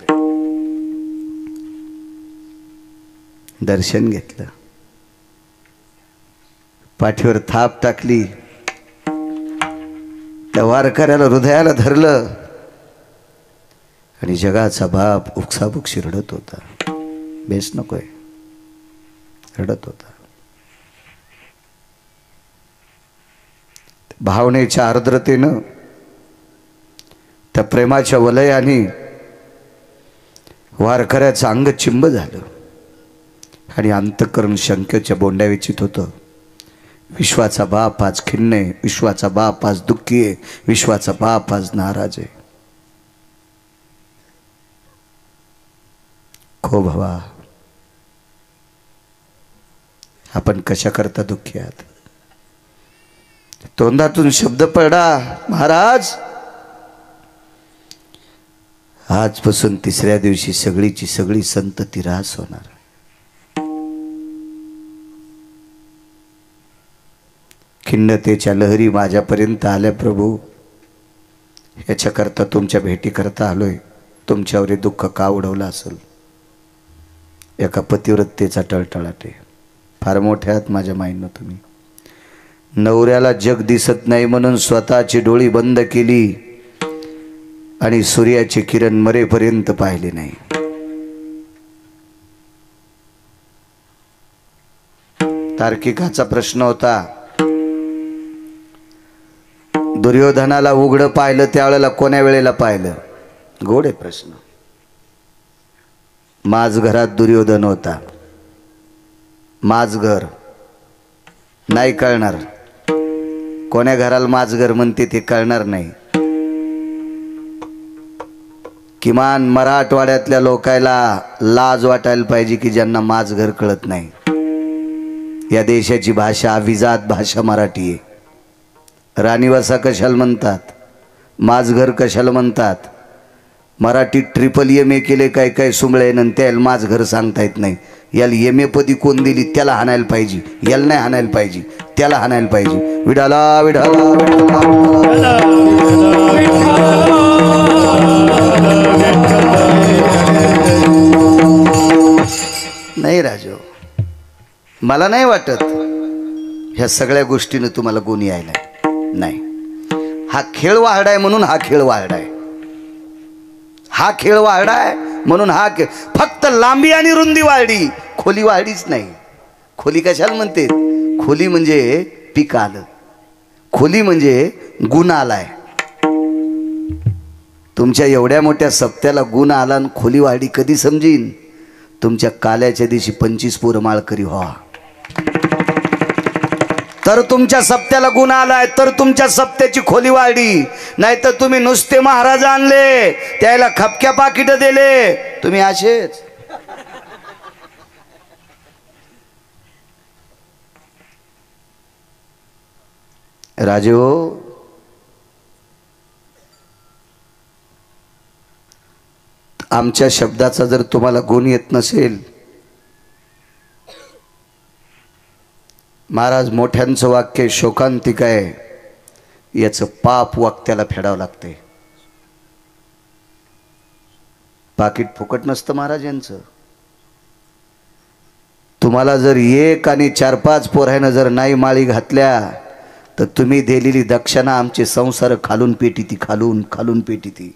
दर्शन घेतलं. पाठीवर थाप टाकली. त्या वारकऱ्याला हृदयाला धरलं आणि जगाचा बाप उकसाबुकशी रडत होता. बेस नकोय, रडत होता. भावनेच्या आर्द्रतेनं त्या प्रेमाच्या वलयाने वारकऱ्याचं अंग चिंब झालं आणि अंतःकरण शंकेच्या बोंड्या विचित होतं. विश्वाचा बाप आज खिन्न आहे, विश्वाचा बाप आज दुःखी आहे, विश्वाचा बाप आज नाराज आहे. खो भवा, आपण कशा करता दुःखी आहात? तोंडातून शब्द पडा, महाराज आजपासून 3ऱ्या दिवशी सगळीची सगळी संतती ऱ्हास होणार. खिन्नतेच्या लहरी माझ्यापर्यंत आल्या प्रभू. याच्याकरता तुमच्या भेटी करता आलोय. तुमच्यावर दुःख का उडवलं असेल? एका पतिव्रतेचा टळटळाट आहे. फार मोठ्या आहात माझ्या माईनं तुम्ही. नवऱ्याला जग दिसत नाही म्हणून स्वतःची डोळी बंद केली. आणि सूर्याचे किरण मरेपर्यंत पाहिले नाही. तार्किकाचा प्रश्न होता, दुर्योधनाला उघड पाहिलं त्यावेळेला कोण्या वेळेला पाहिलं? गोड आहे प्रश्न. माझ घरात दुर्योधन होता. माझ घर नाही कळणार. कोण्या घराला माझ घर म्हणते ते कळणार नाही. किमान मराठवाड्यातल्या लोकायला लाज वाटायला पाहिजे की ज्यांना माझ घर कळत नाही. या देशाची भाषा अभिजात भाषा मराठी आहे. राणीवासा कशाला म्हणतात, माझ घर कशाला म्हणतात. मराठीत MA केले काय काय सुंबळे न त्याला माझ घर सांगता येत नाही. याला MA पदी कोण दिली त्याला हाणायला पाहिजे, याला नाही हाणायला पाहिजे, त्याला हाणायला पाहिजे. विडाला विडाला नाही राजो, मला नाही वाटत ह्या सगळ्या गोष्टीनं तुम्हाला गुण यायला नाही. हा खेळ वाढाय म्हणून हा खेळ वाढाय, हा खेळ वाढाय म्हणून हा खेळ. फक्त लांबी आणि रुंदी वाढली, खोली वाढलीच नाही. खोली कशाला म्हणते? खोली म्हणजे पीक आलं, खोली म्हणजे गुण आलाय. तुमच्या एवढ्या मोठ्या सप्त्याला गुण आला आणि खोली वाढली कधी समजीन? तुमच्या काल्याच्या दिवशी 25 पोरं माळकरी व्हा, तर तुमच्या सप्त्याला गुण आलाय, तर तुमच्या सप्त्याची खोली वाढली. नाही तर तुम्ही नुसते महाराज आणले, त्याला खपक्या पाकिट दिले, तुम्ही असेच. राजे हो, आमच्या शब्दाचा जर तुम्हाला गुण येत नसेल, महाराज मोठ्यांचं वाक्य शोकांतिक आहे, याचं पाप वाक्याला फेडावं लागते. पाकिट फुकट नसतं महाराज यांचं. तुम्हाला जर 1 आणि 4-5 पोरानं जर नाही माळी घातल्या तर तुम्ही दिलेली दक्षिणा आमचे संसार खालून पेटी ती, खालून खालून पेटी ती.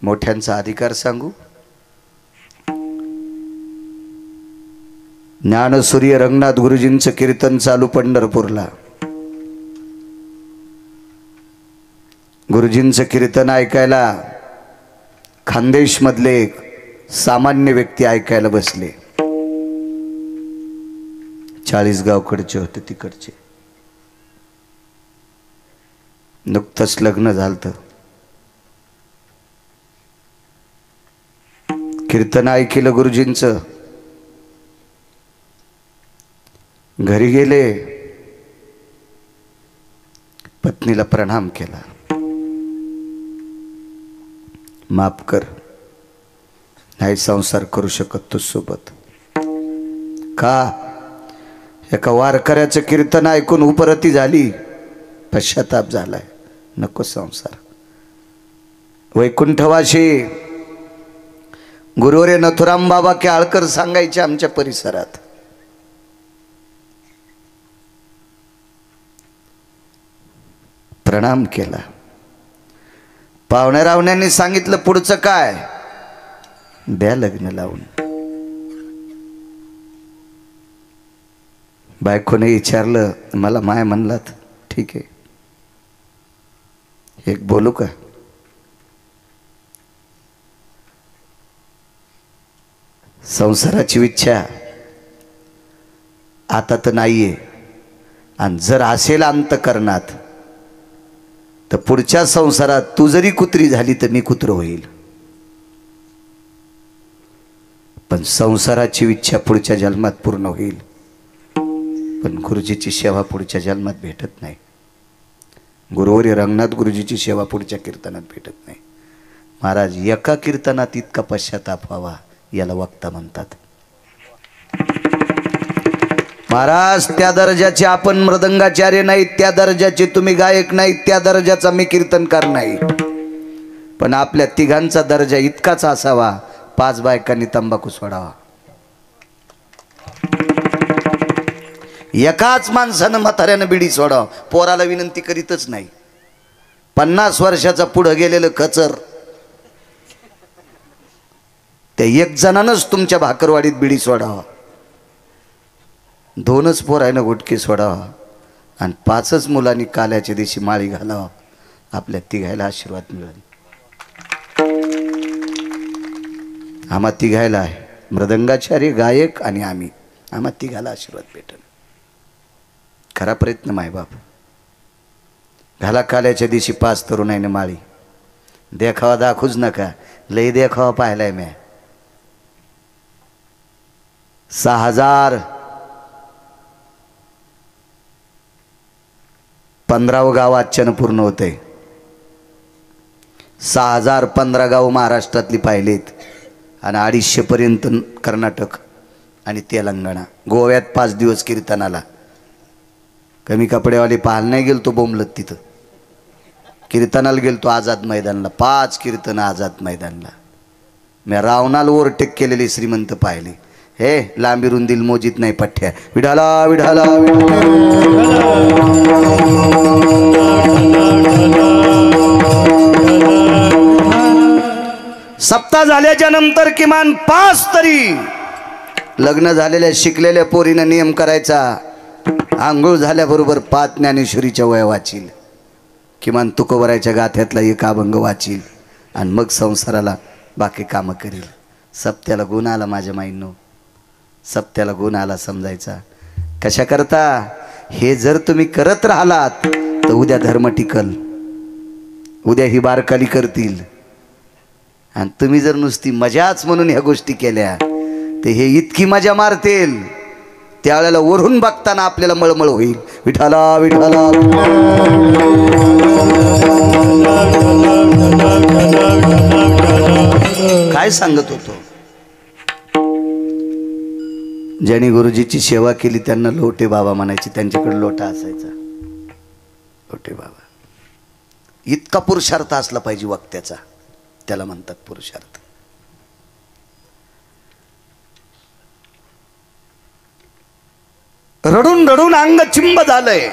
मोठ्यांचा अधिकार सांगू. ज्ञानसूर्य रंगनाथ गुरुजींचं कीर्तन चालू पंढरपूरला. गुरुजींचं कीर्तन ऐकायला खानदेश मधले सामान्य व्यक्ती ऐकायला बसले. 40 गावकडचे होते तिकडचे. नुकतंच लग्न झालं. कीर्तन ऐकलं गुरुजींचं. घरी गेले, पत्नीला प्रणाम केला. माफ कर, नाही संसार करू शकत तू सोबत. का? एका वारकऱ्याचं कीर्तन ऐकून उपरती झाली, पश्चाताप झालाय, नको संसार. वैकुंठवाशी गुरुवर्य नथुराम बाबा केळकर सांगायचे आमच्या परिसरात. प्रणाम केला. पाहुण्या रावण्यांनी सांगितलं पुढचं काय? द्या लग्न लावून. बायकोने विचारलं, मला माय म्हणलात, ठीक आहे, एक बोलू का? संसाराची इच्छा आता तर नाहीये, आणि जर असेल अंतकरणात तर पुढच्या संसारात तू जरी कुत्री झाली तर मी कुत्र होईल. पण संसाराची इच्छा पुढच्या जन्मात पूर्ण होईल, पण गुरुजीची सेवा पुढच्या जन्मात भेटत नाही. गुरुवर्य रंगनाथ गुरुजीची सेवा पुढच्या कीर्तनात भेटत नाही. महाराज, एका कीर्तनात इतका पश्चाताप व्हावा याला वक्ता म्हणतात. महाराज, त्या दर्जाचे आपण मृदंगाचार्य नाहीत, त्या दर्जाचे तुम्ही गायक नाहीत, त्या दर्जाचा मी कीर्तनकार नाही. पण आपल्या तिघांचा दर्जा इतकाच असावा, 5 बायकांनी तंबाखू सोडावा. एकाच माणसानं म्हाताऱ्यानं बिडी सोडाव, पोराला विनंती करीतच नाही. 50 वर्षाचा पुढं गेलेलं कचर त्या एक जणानंच तुमच्या भाकरवाडीत बिडी सोडावा, 2च पोरायनं गुटके सोडावा आणि 5च मुलांनी काल्याच्या दिवशी माळी घालावा. आपल्या तिघायला आशीर्वाद मिळेल. आम्हा तिघायला आहे मृदंगाचार्य, गायक आणि आम्ही, आम्हा तिघाला आशीर्वाद भेटेल. खरा प्रयत्न मायबाप. घाला काल्याच्या दिवशी 5 तरुणाईने माळी. देखावा दाखवूच नका, लय देखावा पाहिलाय मी. 6015 गाव आजच्यानं पूर्ण होते. 6015 गाव महाराष्ट्रातली पाहिलेत आणि 250 पर्यंत कर्नाटक आणि तेलंगणा. गोव्यात 5 दिवस कीर्तनाला. कमी कपडेवाले पाहायला नाही गेलतो बोंबलत, तिथं कीर्तनाला गेलतो आझाद मैदानला. 5 कीर्तन आझाद मैदानला. मी रावणाला ओव्हरटेक केलेले श्रीमंत पाहिले. हे लांबी रुंदील मोजीत नाही पठ्ठ्या. विठाला विठाला सप्ताह झाल्याच्या नंतर किमान 5 तरी लग्न झालेल्या शिकलेल्या पोरीनं नियम करायचा. आंघोळ झाल्याबरोबर 5 ज्ञानेश्वरीच्या वया वाचील, किमान तुकोबरायच्या गाथ्यातला एक अभंग वाचील आणि मग संसाराला बाकी कामं करील. सप्त्याला गुण आला माझ्या माईंनो, सप्त्याला गुण आला समजायचा. कशा करता? हे जर तुम्ही करत राहिलात तर उद्या धर्म टिकल, उद्या ही बारकाली करतील. आणि तुम्ही जर नुसती मजाच म्हणून ह्या गोष्टी केल्या तर हे इतकी मजा मारतील, त्यावेळेला वरून बघताना आपल्याला मळमळ होईल. विठाला विठाला काय सांगत होतो. ज्यांनी गुरुजीची सेवा केली त्यांना लोटे बाबा म्हणायचे. त्यांच्याकडे लोटा असायचा. लोटे बाबा. इतका पुरुषार्थ असला पाहिजे वक्त्याचा, त्याला म्हणतात पुरुषार्थ. रडून रडून अंग चिंब झालंय.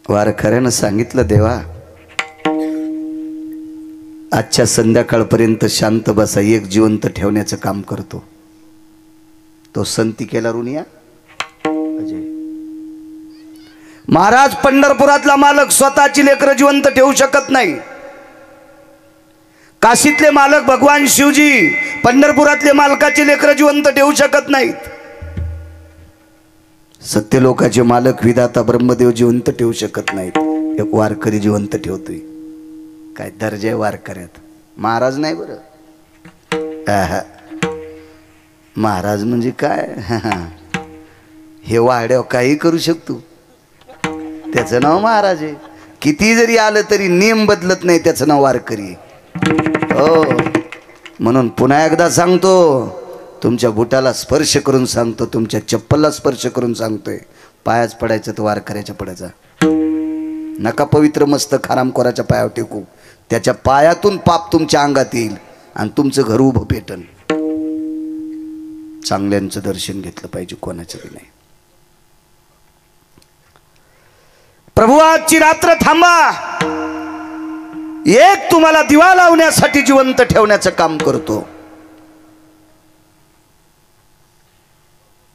वारकऱ्यानं सांगितलं, देवा आजच्या संध्याकाळपर्यंत शांत बसा, एक जिवंत ठेवण्याचं काम करतो. तो संती केला रुनिया अजय. महाराज पंढरपुरातला मालक स्वतःची लेकरं जिवंत ठेवू शकत नाही. काशीतले मालक भगवान शिवजी पंढरपुरातले मालकाचे लेकरं जिवंत ठेवू शकत नाहीत. सत्यलोकाचे मालक विधाता ब्रह्मदेव जिवंत ठेवू शकत नाहीत. एक वारकरी जिवंत ठेवतोय. काय दर्जा आहे वारकऱ्यात. महाराज नाही बरं, महाराज म्हणजे काय, हे वाड्यावर काही करू शकतो, त्याचं नाव महाराज आहे. किती जरी आलं तरी नियम बदलत नाही, त्याचं नाव वारकरी. हो, म्हणून पुन्हा एकदा सांगतो, तुमच्या बुटाला स्पर्श करून सांगतो, तुमच्या चप्पलला स्पर्श करून सांगतोय, पायाच पडायचं तर वारकऱ्याच्या पडायचा. नका पवित्र मस्तक हरामखोराच्या पायावर टेकू. त्याच्या पायातून पाप तुमच्या अंगात येईल आणि तुमचं घर उभं पेटल. चांगल्यांचं दर्शन घेतलं पाहिजे, कोणाचं बी नाही. प्रभू आजची रात्र थांबा, एक तुम्हाला दिवा लावण्यासाठी जिवंत ठेवण्याचं काम करतो.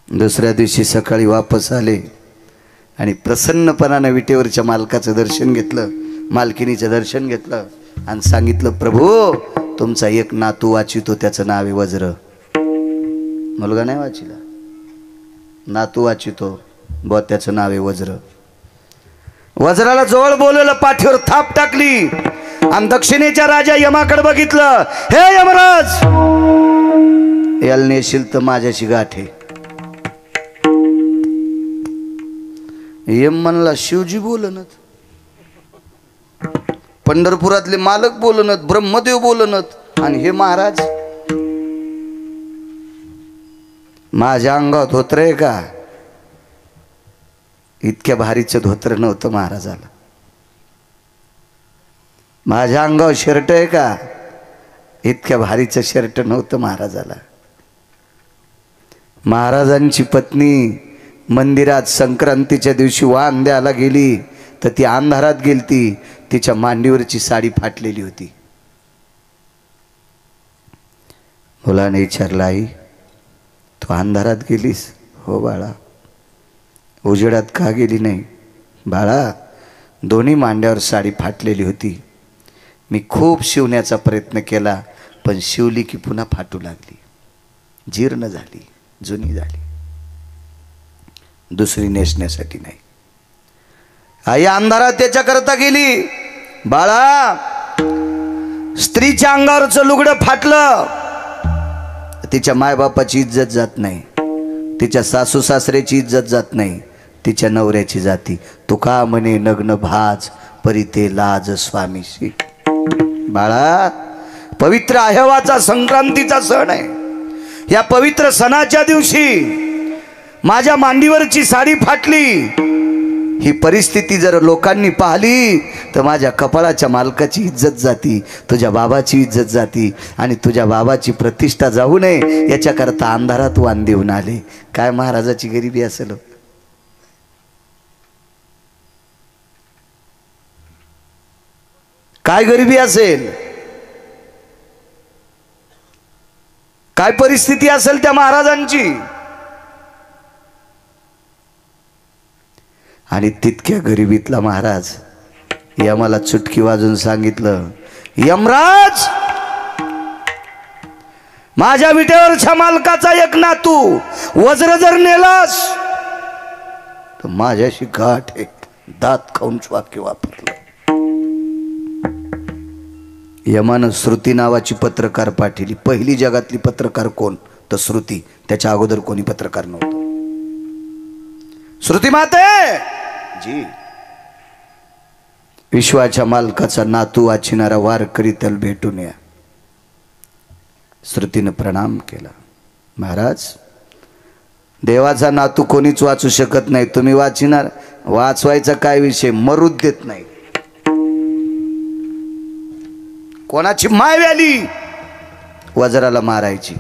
दुसऱ्या दिवशी सकाळी वापस आले आणि प्रसन्नपणाने विटेवरच्या मालकाचं दर्शन घेतलं, मालकिनीचं दर्शन घेतलं आणि सांगितलं, प्रभू तुमचा एक नातू वाचितो, त्याचं नाव आहे वज्र. मुलगा नाही वाचिला, नातू वाचितो, ब त्याचं नाव आहे वज्र. वज्राला जवळ बोलवलं, पाठीवर थाप टाकली आणि दक्षिणेच्या राजा यमाकडे बघितलं. हे यमराज, याला नेशील तर माझ्याशी गाठे. यम म्हणला, शिवजी बोलनत, पंढरपुरातले मालक बोलनत, ब्रह्मदेव बोलनत, आणि हे महाराज. माझ्या अंगात धोत्र आहे का? इतक्या भारीचं धोत्र नव्हतं महाराजाला. माझ्या अंगावर शर्ट आहे का? इतक्या भारीचं शर्ट नव्हतं महाराजाला. महाराजांची पत्नी मंदिरात संक्रांतीच्या दिवशी वाण द्यायला गेली तर ती अंधारात गेलती, तिच्या मांडीवरची साडी फाटलेली होती. मुलाने विचारलं, आई तू अंधारात गेलीस? हो बाळा. उजेडात का गेली नाही? बाळा, दोन्ही मांड्यावर साडी फाटलेली होती. मी खूप शिवण्याचा प्रयत्न केला, पण शिवली की पुन्हा फाटू लागली, जीर्ण झाली, जुनी झाली, दुसरी नेसण्यासाठी नाही. आई अंधारात त्याच्याकरता गेली. बाळा, स्त्रीच्या अंगावरचं लुगडं फाटलं, तिच्या मायबापाची इज्जत जात नाही, तिच्या सासू सासऱ्याची इज्जत जात नाही, तिच्या नवऱ्याची जाती. तुका म्हणे नग्न भाज परी ते लाज स्वामीशी. बाळा, पवित्र आह्वाचा संक्रांतीचा सण आहे. या पवित्र सणाच्या दिवशी माझ्या मांडीवरची साडी फाटली. ही परिस्थिती जर लोकांनी पाहिली तर माझ्या कपाळाच्या मालकाची इज्जत जाती, तुझ्या बाबाची इज्जत जाती, आणि तुझ्या बाबाची प्रतिष्ठा जाऊ नये याच्याकरता अंधारात वाण देऊन आले. काय महाराजाची गरिबी असेल, काय गरिबी असेल, काय परिस्थिती असेल त्या महाराजांची. आणि तितक्या गरिबीतला महाराज यमाला चुटकी वाजून सांगितलं, यमराज, माझ्या विटेवरच्या मालकाचा एक नातू वज्र जर नेलास तर माझ्याशी गाठ आहे. दात खाऊन वाक्य वापरलं. यमानं श्रुती नावाची पत्रकार पाठवली. पहिली जगातली पत्रकार कोण? तर श्रुती. त्याच्या अगोदर कोणी पत्रकार नव्हतं. श्रुती माते जी, विश्वाच्या मालकाचा नातू वाचिणारा वारकरी त्याला भेटून या. श्रुतीनं प्रणाम केला. महाराज, देवाचा नातू कोणीच वाचू शकत नाही, तुम्ही वाचिणार? वाचवायचा काय विषय, मरूच देत नाही. कोणाची माय व्याली वज्राला मारायची.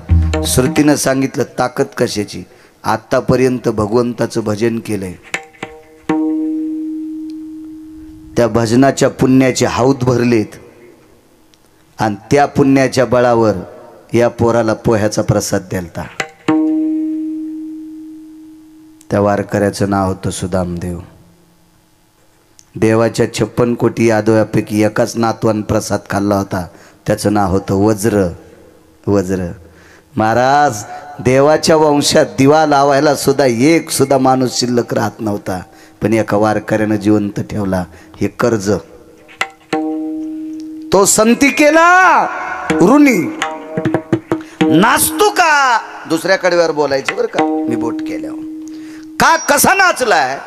श्रुतीनं सांगितलं, ताकद कशाची? आतापर्यंत भगवंताचं भजन केलंय, त्या भजनाच्या पुण्याचे हौद भरलेत, आणि त्या पुण्याच्या बळावर या पोराला पोह्याचा प्रसाद द्यालता. त्या वारकऱ्याचं नाव होतं सुदामदेव. देवाच्या 56 कोटी यादव्यापैकी एकाच नातवान प्रसाद खाल्ला होता, त्याचं नाव होतं वज्र. वज्र. महाराज, देवाच्या वंशात दिवा लावायला सुद्धा एक सुद्धा माणूस शिल्लक राहत नव्हता, पण एका वारकऱ्यानं जिवंत ठेवला. हे कर्ज तो संती केला ऋणी. नाचतो का? दुसऱ्या कडव्यावर बोलायचं बरं का, मी बोट केल्यावर. का कसा नाचलाय?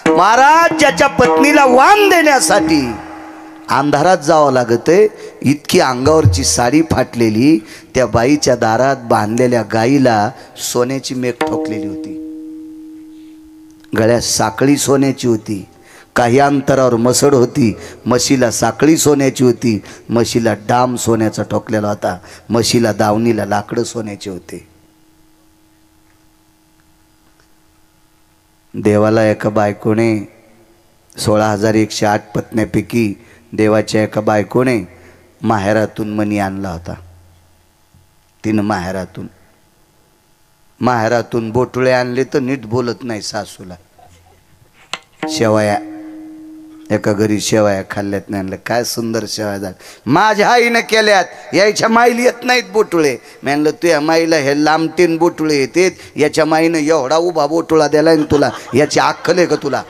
महाराज, ज्याच्या पत्नीला वाण देण्यासाठी अंधारात जावं लागतंय, इतकी अंगावरची साडी फाटलेली, त्या बाईच्या दारात बांधलेल्या गाईला सोन्याची मेघ ठोकलेली होती, गळ्यात साखळी सोन्याची होती, काही अंतरावर मसड होती, म्हशीला साखळी सोन्याची होती, म्हशीला डाम सोन्याचा ठोकलेला होता, म्हशीला दावणीला लाकडं सोन्याचे होते. देवाला एका बायकोने 16,108 पत्न्यापैकी देवाच्या एका बायकोने माहेरातून मणी आणला होता. तिनं माहेरातून बोटुळे आणले तर नीट बोलत नाही सासूला. शेवया, एका घरी शेवया खाल्ल्यात नाही आणलं. काय सुंदर शेवया झाल्या, माझ्या आईनं केल्यात, यायच्या माईला येत नाहीत बोटुळे. म्हणलं तुझ्या माईला हे लांबटीन बोटुळे येतात, याच्या माईनं एवढा उभा बोटुळा दिलाय ना तुला, याची अक्कल आहे का तुला?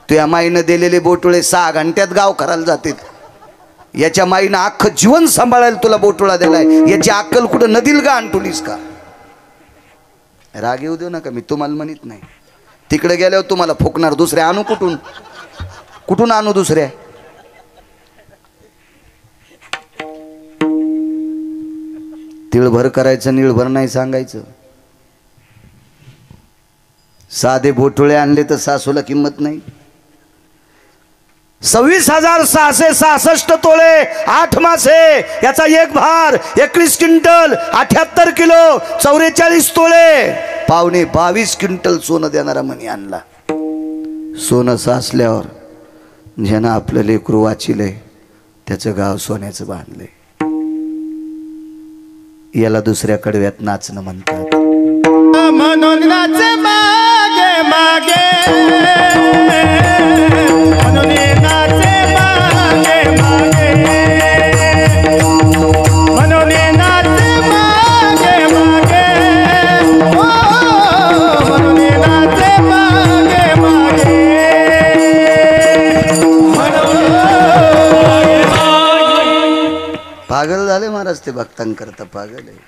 तुझ्या माईनं दिलेले बोटुळे 6 घंट्यात गाव करायला जातात. याच्या माईनं अख्खं जीवन सांभाळायला तुला बोटुळा दिलाय, याची अक्कल कुठं नदील का आणतुलीस का? राग येऊ देऊ नका, मी तुम्हाला म्हणत नाही. तिकडे गेल्यावर तुम्हाला फुकणार. दुसऱ्या आणू कुठून आणू दुसऱ्या? तिळभर करायचं, निळभर नाही सांगायचं. साधे बोटुळे आणले तर सासूला किंमत नाही. 26,666 तोळे 8 मासे याचा एक भार 21 क्विंटल 78 किलो 44 तोळे पावणे 22 क्विंटल सोनं देणारा मणी आणला. सोनं साचल्यावर ज्यानं आपलं लेकरू वाचिलंय त्याचं गाव सोन्याचं बांधलंय. याला दुसऱ्या कडव्यात नाचणं म्हणतात. म्हणून नाचे मागे मागे म्हणून नाचे मागे मागे म्हणून नाचे मागे मागे म्हणून नाचे मागे मागे पागल झाले महाराज ते भक्तांकरता पागल आहे.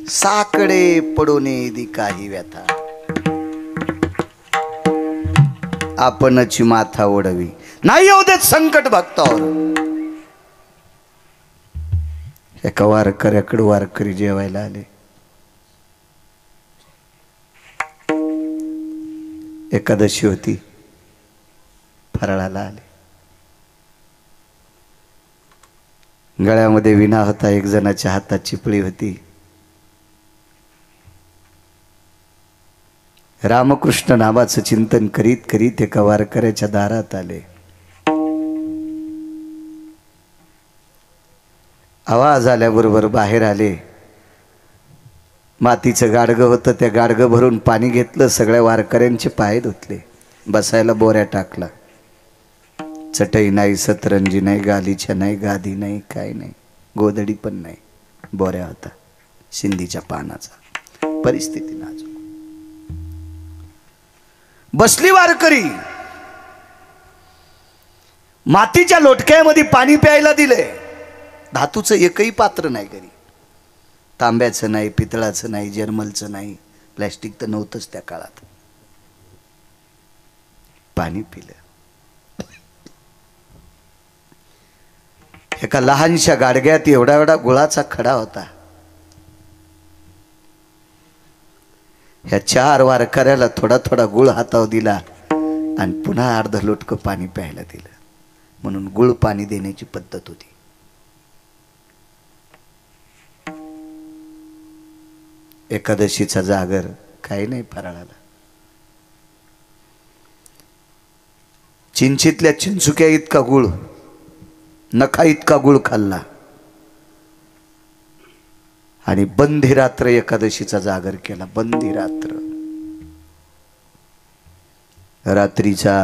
साकडे पडोने दी काही व्यथा आपणची माथा ओढवी नाही येऊ देत संकट भक्तावर. एका वारकऱ्याकडे वारकरी जेवायला आले. एकादशी होती. फराळाला आले. गळ्यामध्ये विणा होता. एक जणाच्या हातात चिपळी होती. रामकृष्ण नामाचं चिंतन करीत करीत एका वारकऱ्याच्या दारात आले. आवाज आल्याबरोबर बाहेर आले. मातीचं गाडगं होतं. त्या गाडगं भरून पाणी घेतलं. सगळ्या वारकऱ्यांचे पाय धुतले. बसायला बोऱ्या टाकला. चटई नाही, सतरंजी नाही, गालीच्या नाही, गादी नाही, काय नाही, गोदडी पण नाही. बोऱ्या होता शिंदीच्या पानाचा. परिस्थिती नाजूक. बसली वारकरी. मातीच्या लोटक्यामध्ये पाणी प्यायला दिले. धातूचं एकही पात्र नाही घरी. तांब्याचं नाही, पितळाचं नाही, जर्मलचं नाही, प्लॅस्टिक तर नव्हतंच त्या काळात. पाणी पिलं. एका लहानशा गाडग्यात एवढा एवढा गुळाचा खडा होता. ह्या 4 वारकऱ्याला थोडा थोडा गुळ हातावर दिला आणि पुन्हा अर्ध लोटकं पाणी प्यायला दिलं. म्हणून गुळ पाणी देण्याची पद्धत होती. एकादशीचा जागर काही नाही फराळाला. चिंचीतल्या चिंचुक्या इतका गुळ, नखा इतका गुळ खाल्ला आणि बंदी रात्र एकादशीचा जागर केला. बंदी रात्र. रात्रीचा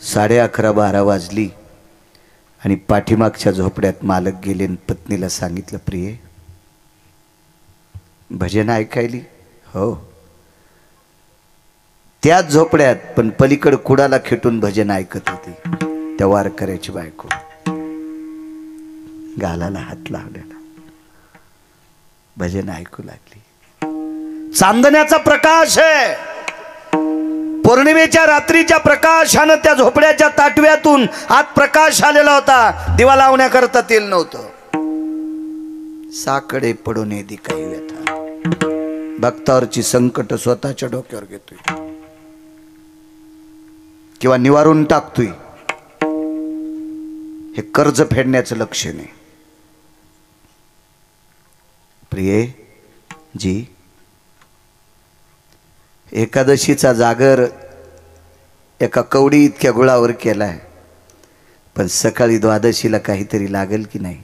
11:30-12 वाजली आणि पाठीमागच्या झोपड्यात मालक गेले. पत्नीला सांगितलं, प्रिये भजन ऐकायली? हो. त्याच झोपड्यात पण पलीकड कुडाला खेटून भजन ऐकत होती. त्या वारकऱ्याची बायको गालाला हात लावलेला भजन ऐकू लागली. चांदण्याचा प्रकाश आहे. पौर्णिमेच्या रात्रीच्या प्रकाशानं त्या झोपड्याच्या ताटव्यातून आत प्रकाश आलेला होता. दिवा लावण्याकरता तेल नव्हतं. साकडे पडून येदी काही व्यथा. भक्तावरची संकट स्वतःच्या डोक्यावर घेतोय किंवा निवारून टाकतोय. हे कर्ज फेडण्याचं लक्षण आहे. प्रिये जी, एकादशीचा जागर एका कवडी इतक्या गुळावर केलाय, पण सकाळी द्वादशीला काहीतरी लागेल की नाही?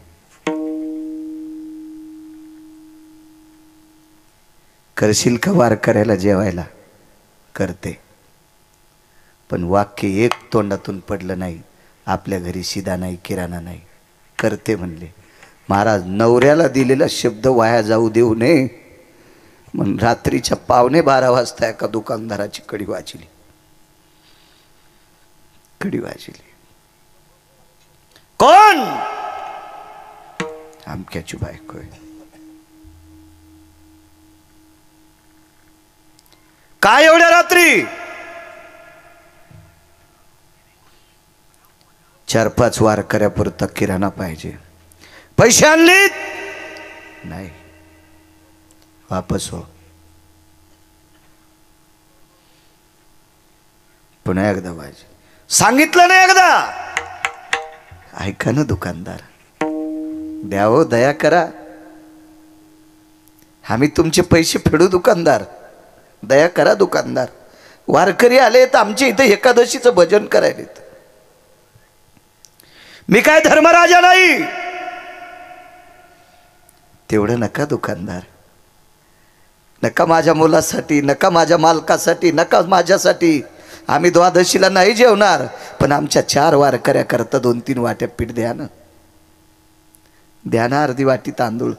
करशील का वारकऱ्याला जेवायला? करते. पण वाक्य एक तोंडातून पडलं नाही. आपल्या घरी शिदा नाही, किराणा नाही. करते म्हणले. महाराज नवऱ्याला दिलेला शब्द वाया जाऊ देऊ नये म्हणून रात्रीच्या 11:15 वाजता एका दुकानदाराची कडी वाजली. कडी वाजली. कोण? आमक्याची बायको आहे. काय एवढ्या रात्री? 4-5 वारकऱ्यापुरता किराणा पाहिजे. पैसे आणलीत? नाही. वापस हो. पुन्हा एकदा वाज. सांगितलं नाही एकदा? ऐका ना दुकानदार, द्यावं, दया करा. आम्ही तुमचे पैसे फेडू दुकानदार, दया करा दुकानदार. वारकरी आले तर आमच्या इथे एकादशीचं भजन करायलेत. मी काय धर्मराजा नाही. तेवढं नका दुकानदार, नका माझ्या मुलासाठी, नका माझ्या मालकासाठी, नका माझ्यासाठी. आम्ही द्वादशीला नाही जेवणार, पण आमच्या 4 वारकऱ्या करता 2-3 वाट्या पीठ द्या ना, द्या ना. अर्धी वाटी तांदूळ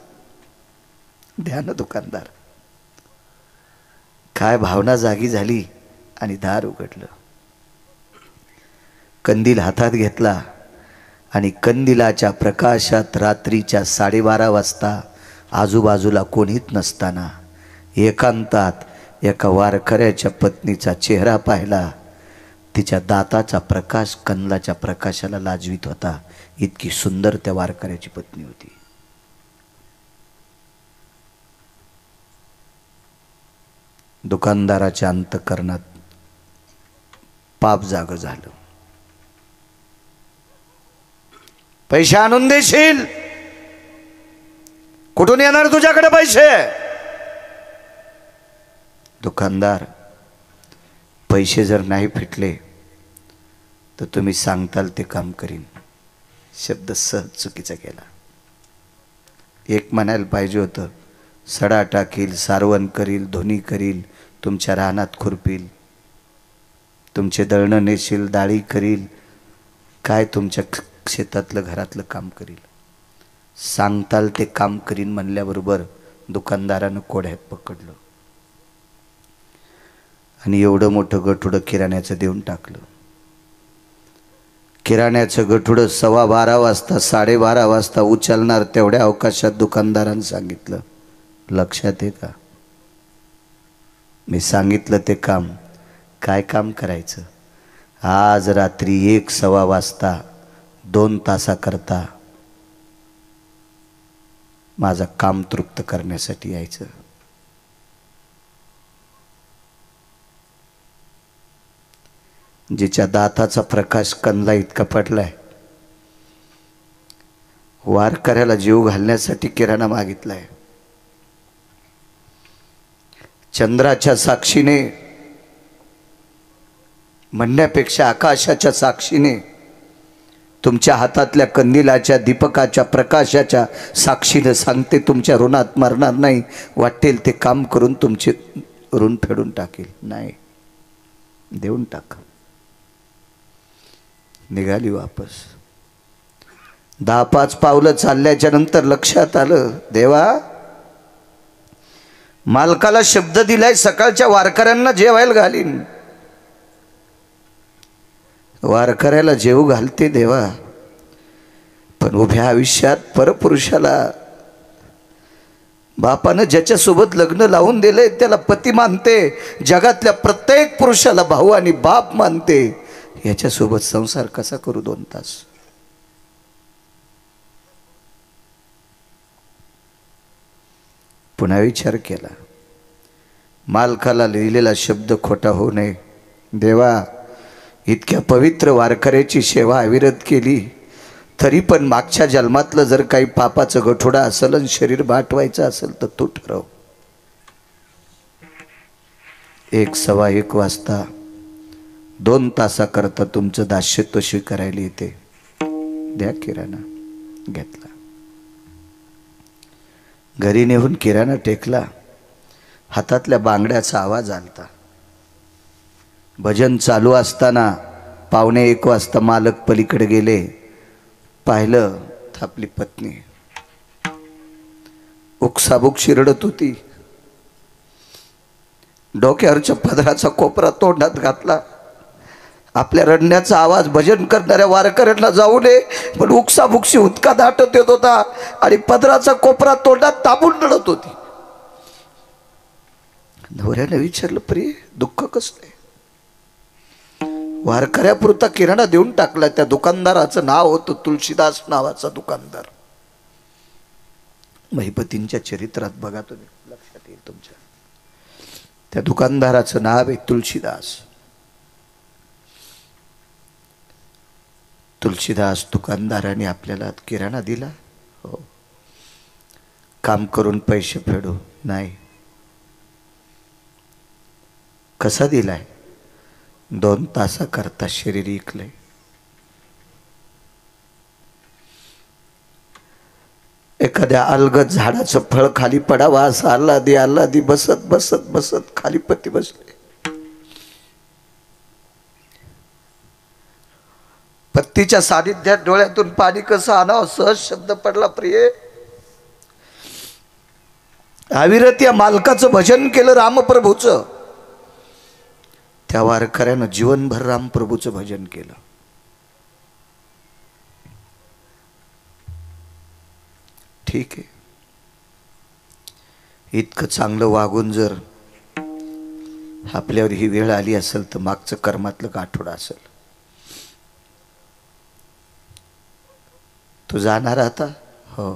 द्या ना दुकानदार. काय भावना जागी झाली आणि दार उघडलं. कंदील हातात घेतला आणि कंदिलाच्या प्रकाशात रात्रीच्या 12:30 वाजता आजूबाजूला कोणीच नसताना एकांतात एका वारकऱ्याच्या पत्नीचा चेहरा पाहिला. तिच्या दाताचा प्रकाश कंदलाच्या प्रकाशाला लाजवीत होता. इतकी सुंदर त्या वारकऱ्याची पत्नी होती. दुकानदाराच्या अंतःकरणात पाप जाग झालं. पैसे आणून देशील? कुठून येणार तुझ्याकडे पैसे? दुकानदार, पैसे जर नाही फिटले तर तुम्ही सांगताल ते काम करीन. शब्द सहज चुकीचा केला. एक म्हणायला पाहिजे होतं, सडा टाकील, सारवण करील, धुनी करील, तुमच्या रानात खुरपील, तुमचे दळणं नेशील, डाळी करील, काय तुमच्या शेतातलं घरातलं काम करील. सांगताल ते काम करीन म्हणल्याबरोबर दुकानदारानं कोड्यात पकडलं आणि एवढं मोठं गठुडं किराण्याचं देऊन टाकलं. किराण्याचं गठुडं 12:15 वाजता 12:30 वाजता उचलणार तेवढ्या अवकाशात दुकानदारानं सांगितलं, लक्षात आहे का? मी सांगितलं ते काम. काय काम करायचं? आज रात्री 1:15 वाजता 2 तासाकरता माझं काम तृप्त करण्यासाठी यायचं. जिच्या दाताचा प्रकाश कंदला इतका पडलाय, वारकऱ्याला जीव घालण्यासाठी किराणा मागितलाय. चंद्राच्या साक्षीने म्हणण्यापेक्षा आकाशाच्या साक्षीने, तुमच्या हातातल्या कंदिलाच्या दीपकाच्या प्रकाशाच्या साक्षीने सांगते, तुमच्या ऋणात मरणार नाही. वाटेल ते काम करून तुमचे ऋण फेडून टाकेल. नाही, देऊन टाक. निघाली वापस. 10-5 पावलं चालल्याच्या नंतर लक्षात आलं, देवा, मालकाला शब्द दिलाय सकाळच्या वारकऱ्यांना जेवायला घालीन. वारकऱ्याला जेव घालते देवा, पण उभ्या आयुष्यात परपुरुषाला, बापानं ज्याच्यासोबत लग्न लावून दिले त्याला पती मानते, जगातल्या प्रत्येक पुरुषाला भाऊ आणि बाप मानते. याच्यासोबत संसार कसा करू 2 तास? पुन्हा विचार केला. मालकाला लिहिलेला शब्द खोटा होऊ नये. देवा, इतक्या पवित्र वारकऱ्याची सेवा अविरत केली, तरी पण मागच्या जन्मातलं जर काही पापाचं गठोडा असेल आणि शरीर बाटवायचं असेल तर तू ठरव. 1:15 वाजता 2 तासाकरता तुमचं दास्यत्व स्वीकारायला येते. द्या किराणा. घेतला. घरी नेऊन किराणा टेकला. हातातल्या बांगड्याचा आवाज आलता. भजन चालू असताना 1:15 वाजता मालक पलीकडे गेले. पाहिलं तर आपली पत्नी उकसाबुकशी रडत होती. डोक्यावरच्या पदराचा कोपरा तोंडात घातला. आपल्या रडण्याचा आवाज भजन करणाऱ्या वारकऱ्यांना जाऊ नये पण उकसाबुकशी उदका दाटत येत होता आणि पदराचा कोपरा तोंडात दाबून रडत होती. नवऱ्याने विचारलं, प्रिय, दुःख कसलं? वारकऱ्यापुरता किराणा देऊन टाकला. त्या दुकानदाराचं नाव होतं तुळशीदास नावाचा दुकानदार. महिपतींच्या चरित्रात बघा तुम्ही, लक्षात येईल तुमच्या. त्या दुकानदाराचं नाव आहे तुळशीदास. तुलसीदास दुकानदाराने आपल्याला किराणा दिला. हो, काम करून पैसे फेडू नाही. कसा दिलाय? 2 तासाकरता शरीर इकलंय. एखाद्या अलगद झाडाचं फळ खाली पडावा असं आल्हादी आल्हादी बसत बसत बसत खाली पती बसले. पत्तीच्या सानिध्यात डोळ्यातून पाणी कसं आणावं सहज शब्द पडला. प्रिय, अविरत या मालकाचं भजन केलं रामप्रभूचं. त्या वारकऱ्यानं जीवनभर रामप्रभूचं भजन केलं. ठीक आहे, इतकं चांगलं वागून जर आपल्यावर ही वेळ आली असेल तर मागचं कर्मातलं गाठोडं असेल. तू जाणार आता? हो.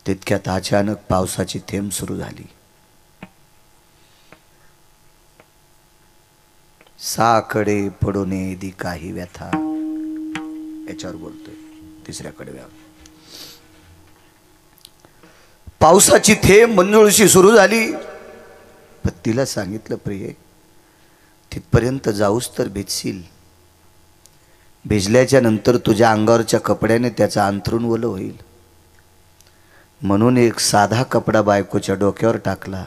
तितक्यात अचानक पावसाची थेंब सुरू झाली. साकडे पडू नये दी काही व्यथा, याच्यावर बोलतोय. तिसऱ्या कडव्यावर पावसाची थेंब मंजुळशी सुरू झाली. पण तिला सांगितलं, प्रिय, तिथपर्यंत जाऊस तर भिजशील. भिजल्याच्या नंतर तुझ्या अंगावरच्या कपड्याने त्याचं अंथरूण ओलं होईल. म्हणून एक साधा कपडा बायकोच्या डोक्यावर टाकला.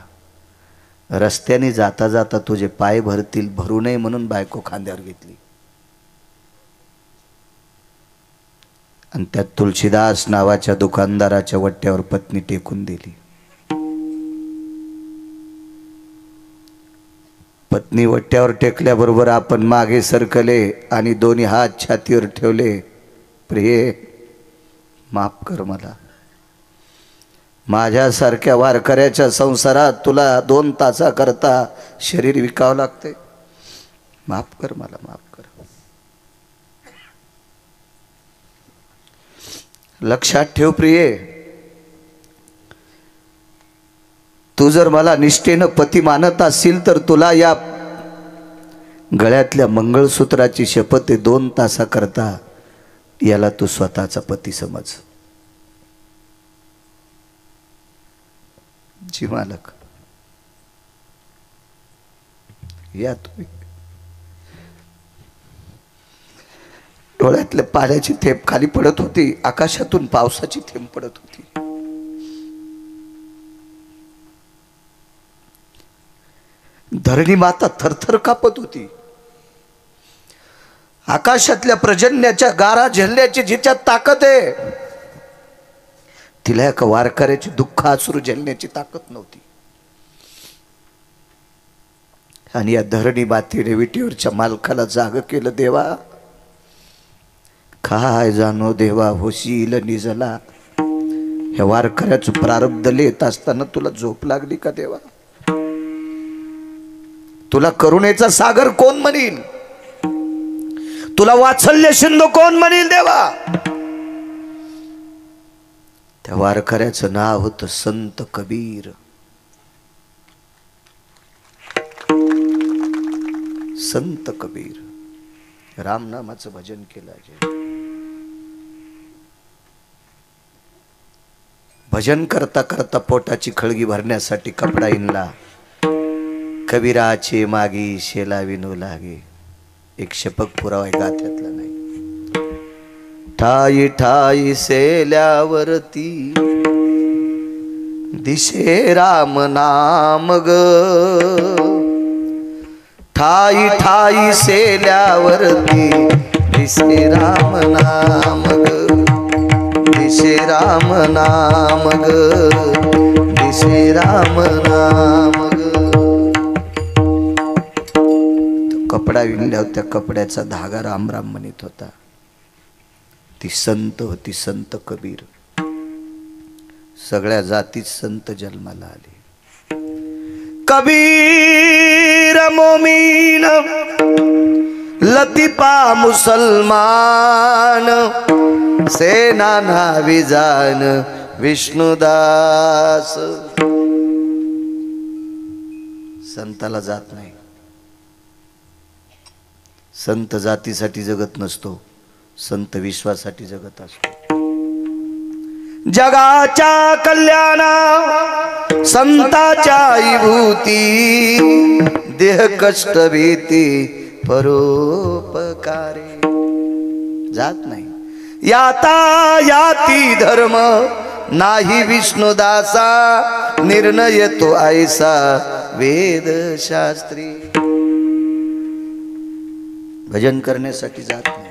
रस्त्याने जाता जाता तुझे पाय भरतील, भरू नये म्हणून बायको खांद्यावर घेतली. आणि त्यात तुलसीदास नावाच्या दुकानदाराच्या वट्ट्यावर पत्नी टेकून दिली. पत्नी वट्ट्यावर टेकल्याबरोबर आपण मागे सरकले आणि दोन्ही हात छातीवर ठेवले. प्रिय, माफ कर मला. माझ्यासारख्या वारकऱ्याच्या संसारात तुला 2 तासाकरता शरीर विकावं लागते. माफ कर मला, माफ कर. लक्षात ठेव प्रिये, तू जर मला निष्ठेनं पती मानत असशील तर तुला या गळ्यातल्या मंगळसूत्राची शपथ आहे. 2 तासाकरता याला तू स्वतःचा पती समज. जी मालक, या तुम्ही. डोळ्यातल्या पाण्याची थेंब खाली पडत होती. आकाशातून पावसाची थेंब पडत होती. धरणी माता थरथर कापत होती. आकाशातल्या पर्जन्याच्या गारा झेलण्याची जिच्यात ताकद आहे, तिला एका वारकऱ्याची दुःख अश्रू झेलण्याची ताकद नव्हती. आणि या धरणी मातेने विटीवरच्या मालकाला जाग केलं. देवा, काय जाणो देवा होशील निजला. या वारकऱ्याचं प्रारब्ध लिहित असताना तुला झोप लागली का देवा? तुला करुणेचा सागर कोण म्हणील? तुला वात्सल्य सिंधू कोण म्हणील देवा? त्या वारकऱ्याचं नाव होतं संत कबीर. संत कबीर रामनामाचं भजन केलं. भजन करता करता पोटाची खळगी भरण्यासाठी कपडा इनला. कबीराचे मागी शेला विनू लागे. एक शपक पुरावा गाथ्यातला नाही. ठाई ठाई सेल्यावरती दिशे राम नाम ग. ठाई ठाई सेल्यावरती दिशे राम नाम ग. दिशे राम नाम ग. दिशे राम नाम ग. कपडा विणल्यावर त्या कपड्याचा धागा राम राम म्हणत होता. ती संत होती, संत कबीर. सगळ्या जातीत संत जन्माला आले. कबीर मोमीन लतीफा मुसलमान. सेना नावी जान विष्णुदास. संताला जात नाही. संत जातीसाठी जगत नसतो, संत विश्वासाठी जगत असतो. जगाच्या कल्याणा संताच्या विभूती, देह कष्ट भीती परोपकारे. जात नाही याता याती धर्म, नाही विष्णुदासा निर्णय तो ऐसा वेद शास्त्री. भजन करण्यासाठी जात नाही.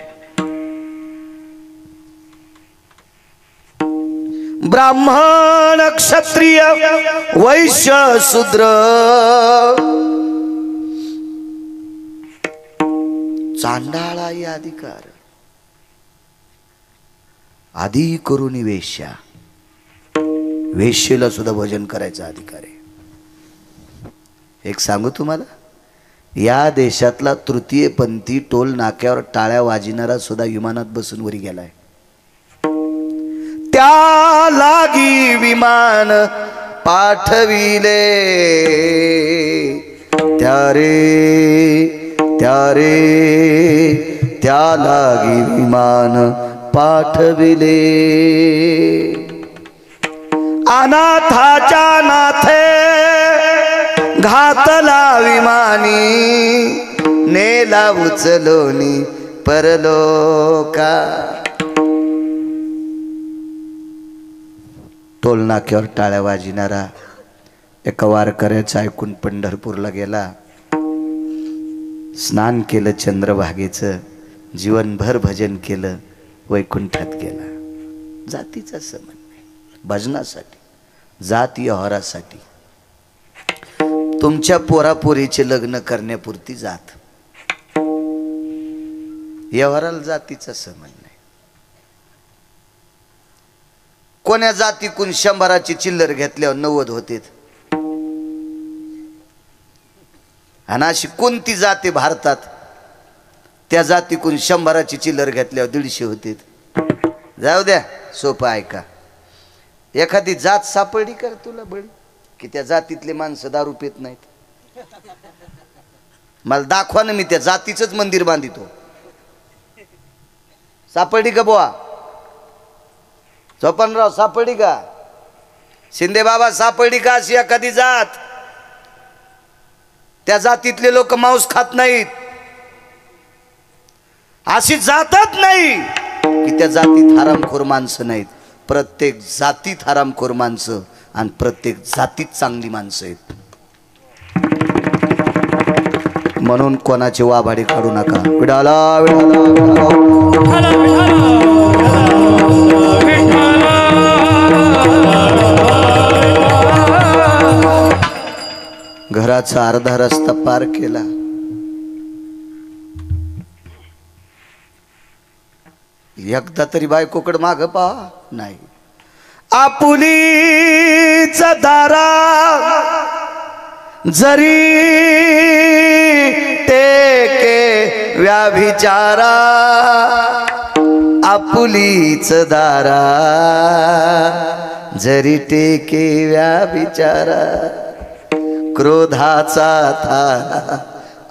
ब्राह्मण क्षत्रिय वैश्य शूद्र, चांडाळाही अधिकार आधी करून वेश्या, वेश्येला सुद्धा भजन करायचा अधिकार आहे. एक सांगू तुम्हाला, या देशातला तृतीयपंथी टोल नाक्यावर टाळ्या वाजविणारा सुद्धा विमानात बसून वरी गेलाय. त्या लागी विमान पाठविले, त्या लागी विमान पाठविले. अनाथाच्या नाथे घातला विमानी, नेला उचलोनी परलोका. टोल नाक्यावर टाळ्या वाजविणारा एका वारकऱ्याचं ऐकून पंढरपूरला गेला. स्नान केलं चंद्रभागेचं, जीवनभर भजन केलं, वैकुंठात गेला. जातीचा संबंध नाही, भजनासाठी, जात व्यवहारासाठी. तुमच्या पोरापोरीचे लग्न करण्यापुरती जात, व्यवहाराला जातीचा संबंध नाही. कोण्या जातीकून 100ची चिल्लर घेतल्यावर 90 होते, आणि अशी कोणती जाती भारतात त्या जातीकून 100ची चिल्लर घेतल्यावर 150 होते. जाऊ द्या, सोपं ऐका. एखादी जात सापडली कर तुला बळी, की त्या जातीतले माणसं दारू पित नाहीत. मला दाखवा ना, मी त्या जातीचंच मंदिर बांधितो. सापडली का बुवा? चोपनराव सापडली का? शिंदे बाबा सापडली का अशी एखादी जात? त्या जातीतले लोक मांस खात नाहीत. अशी जातच नाही की त्या जातीत हरामखोर माणसं नाहीत. प्रत्येक जातीत हरामखोर माणसं आणि प्रत्येक जातीत चांगली माणसं आहेत. म्हणून कोणाचे वाभाडे काढू नका. विडाला घराचा अर्धा रस्ता पार केला. एकदा तरी बायकोकडे माग पहा नाही. आपुलीच दारा जरी टेके व्याभिचारा, आपुलीच दारा जरी टेके व्याभिचारा. क्रोधाचा थारा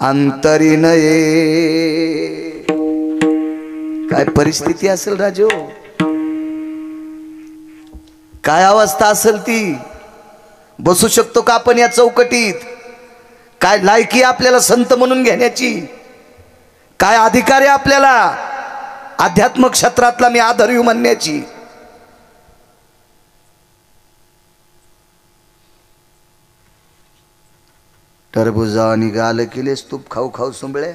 अंतरी नये. काय परिस्थिती असेल राजो, काय अवस्था असेल ती. बसू शकतो का आपण या चौकटीत? काय लायकी आपल्याला संत म्हणून घेण्याची? काय अधिकार आहे आपल्याला अध्यात्म क्षेत्रातला मी आदरयू म्हणण्याची? टरबुजा निघाल केलेस तूप खाऊ खाऊ सुंबळे.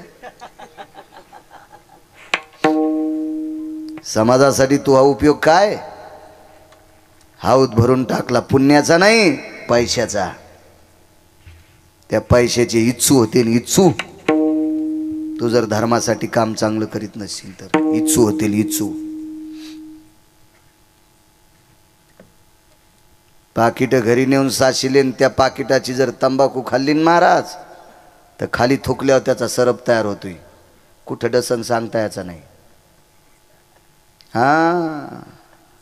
समाजासाठी तू हा उपयोग काय? हाऊत भरून टाकला, पुण्याचा नाही पैशाचा. त्या पैशाचे इच्छू होते. इच्छू तू जर धर्मासाठी काम चांगलं करीत नसशील तर इच्छू होतील. इच्छू पाकिट घरी नेऊन साशिले, त्या पाकिटाची जर तंबाखू खाल्ली महाराज तर खाली थुकल्यावर त्याचा सरप तयार होतोय. कुठं डसन सांगता यायचं नाही. हा,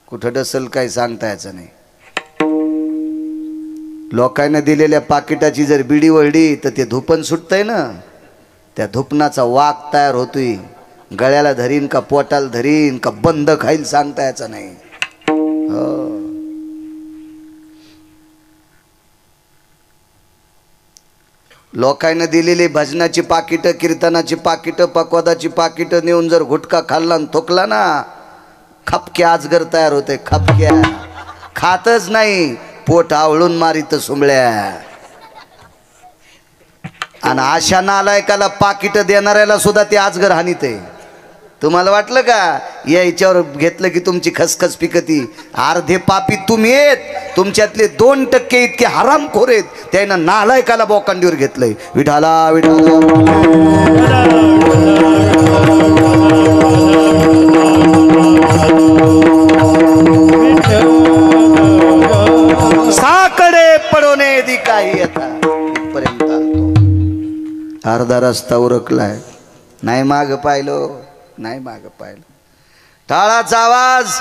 कुठं डसल काही सांगता यायचं नाही. लोकांना दिलेल्या पाकिटाची जर बिडी वळली तर ते धुपन सुटतंय ना, त्या धुपनाचा वाघ तयार होतोय. गळ्याला धरीन का पोटाला धरीन का बंद खाईल सांगता याचं नाही. हो लोकांना दिलेली भजनाची पाकिटं, कीर्तनाची पाकिटं, पकवादाची पाकिटं नेऊन जर गुटखा खाल्ला आणि थुकला ना, खपक्या आजगर तयार होते. खपक्या खातच नाही, पोट आवळून मारित सुंबळ्या. आणि अशा नालायकाला पाकिट देणाऱ्याला सुद्धा ते आजगर हानीते. तुम्हाला वाटलं का याच्यावर घेतलं की तुमची खसखस पिकती? अर्धे पापी तुम्ही येत, तुमच्यातले 2% इतके हरामखोर आहेत, त्यानं नालायकाला बोकांडीवर घेतलंय. विठाला विठाला साकडे पडवणे दी काही आता इथपर्यंत आलतो. अर्धा रस्ता उरकलाय, नाही माग पाहिलं, नाही माग पाहिलं. टाळाचा आवाज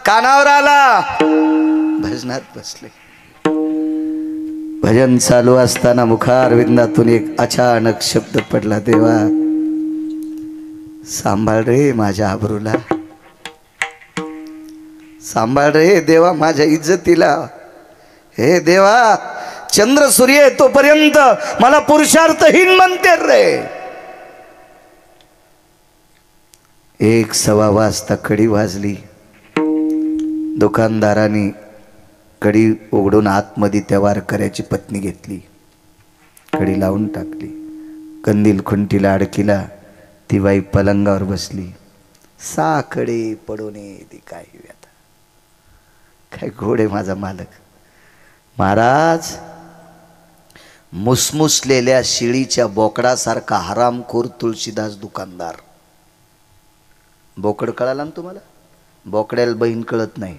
कानावर आला, भजनात बसले. भजन चालू असताना मुखारविंदातून एक अचानक शब्द पडला, देवा सांभाळ रे माझ्या आबरूला, सांभाळ रे देवा माझ्या इज्जतीला. हे देवा चंद्र सूर्य येतोपर्यंत मला पुरुषार्थहीन म्हणते रे. 1:15 वाजता कडी वाजली. दुकानदाराने कडी उघडून आतमध्ये त्या वारकऱ्याची पत्नी घेतली, कडी लावून टाकली. कंदील खुंटीला अडकिला, ती बाई पलंगावर बसली. साकडे पडोने ती काय व्यथा, काय घोडे माझा मालक. महाराज मुसमुसलेल्या शिळीच्या बोकडासारखा हरामखोर तुळशीदास दुकानदार. बोकड कळाला ना तुम्हाला? बोकड्याला बहीण कळत नाही,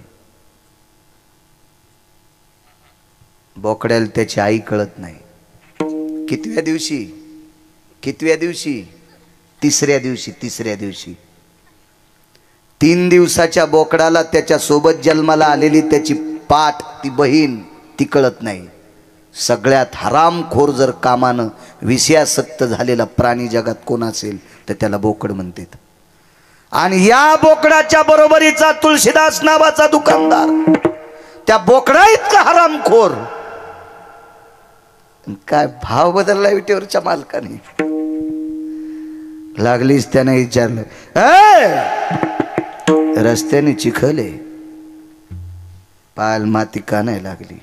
बोकड्याला त्याची आई कळत नाही. कितव्या दिवशी? कितव्या दिवशी? तिसऱ्या दिवशी. तिसऱ्या दिवशी 3 दिवसाच्या बोकडाला त्याच्या सोबत जन्माला आलेली त्याची पाठ, ती बहीण, ती कळत नाही. सगळ्यात हरामखोर जर कामानं विषयासक्त झालेला प्राणी जगात कोण असेल तर त्याला बोकड म्हणतात. आणि या बोकडाच्या बरोबरीचा तुळशीदास नावाचा दुकानदार, त्या बोकडा इतका हरामखोर. काय भाव बदलला विटेवरच्या मालकाने. लागलीच त्याने विचारलं, रस्त्याने चिखले, पाल माती का नाही लागली?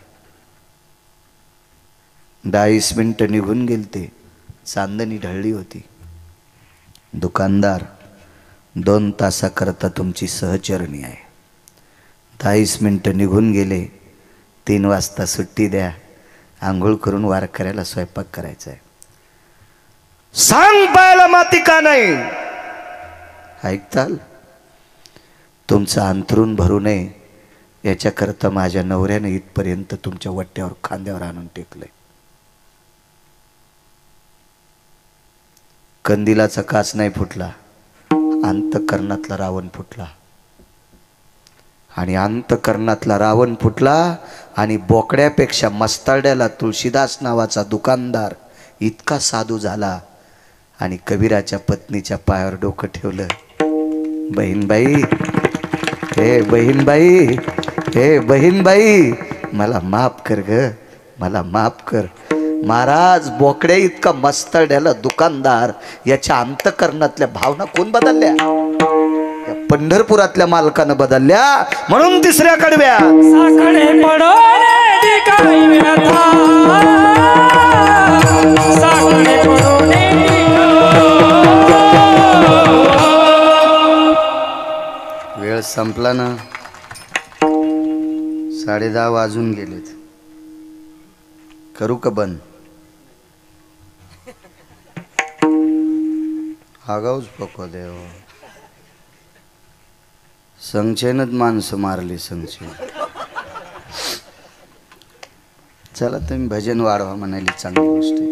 10 मिनिटं निघून गेलते, चांदणी ढळली होती. दुकानदार 2 तासाकरता तुमची सहचरणी आहे. 10 मिनिटं निघून गेले, 3 वाजता सुट्टी द्या, आंघोळ करून वारकऱ्याला स्वयंपाक करायचा आहे. सांग पायाला माती का नाही? ऐकताल? तुमचं अंथरूण भरू नये याच्याकरता माझ्या नवऱ्याने इथपर्यंत तुमच्या वट्ट्यावर खांद्यावर आणून टेकलंय. कंदिलाचा काच नाही फुटला, अंतःकरणातला रावण फुटला. आणि अंतःकरणातला रावण फुटला आणि बोकड्यापेक्षा मस्ताड्याला तुळशीदास नावाचा दुकानदार इतका साधू झाला आणि कबीराच्या पत्नीच्या पायावर डोकं ठेवलं. बहीणबाई, हे बहीणबाई, हे बहीणबाई, मला माफ कर ग, मला माफ कर. महाराज बोकड्या इतका मस्तड्याला दुकानदार, याच्या अंतःकरणातल्या भावना कोण बदलल्या? या पंढरपुरातल्या मालकानं बदलल्या. म्हणून तिसऱ्या कडव्या साकडे पडोने दी काही व्यथा, साकडे पडोने वेळ संपला ना, 10:30 वाजून गेलेत. करू का बंद? आगाऊच पको देव, संचेनच माणसं मारली संचेन. चला तुम्ही भजन वाढवा म्हणाली, चांगली गोष्ट आहे.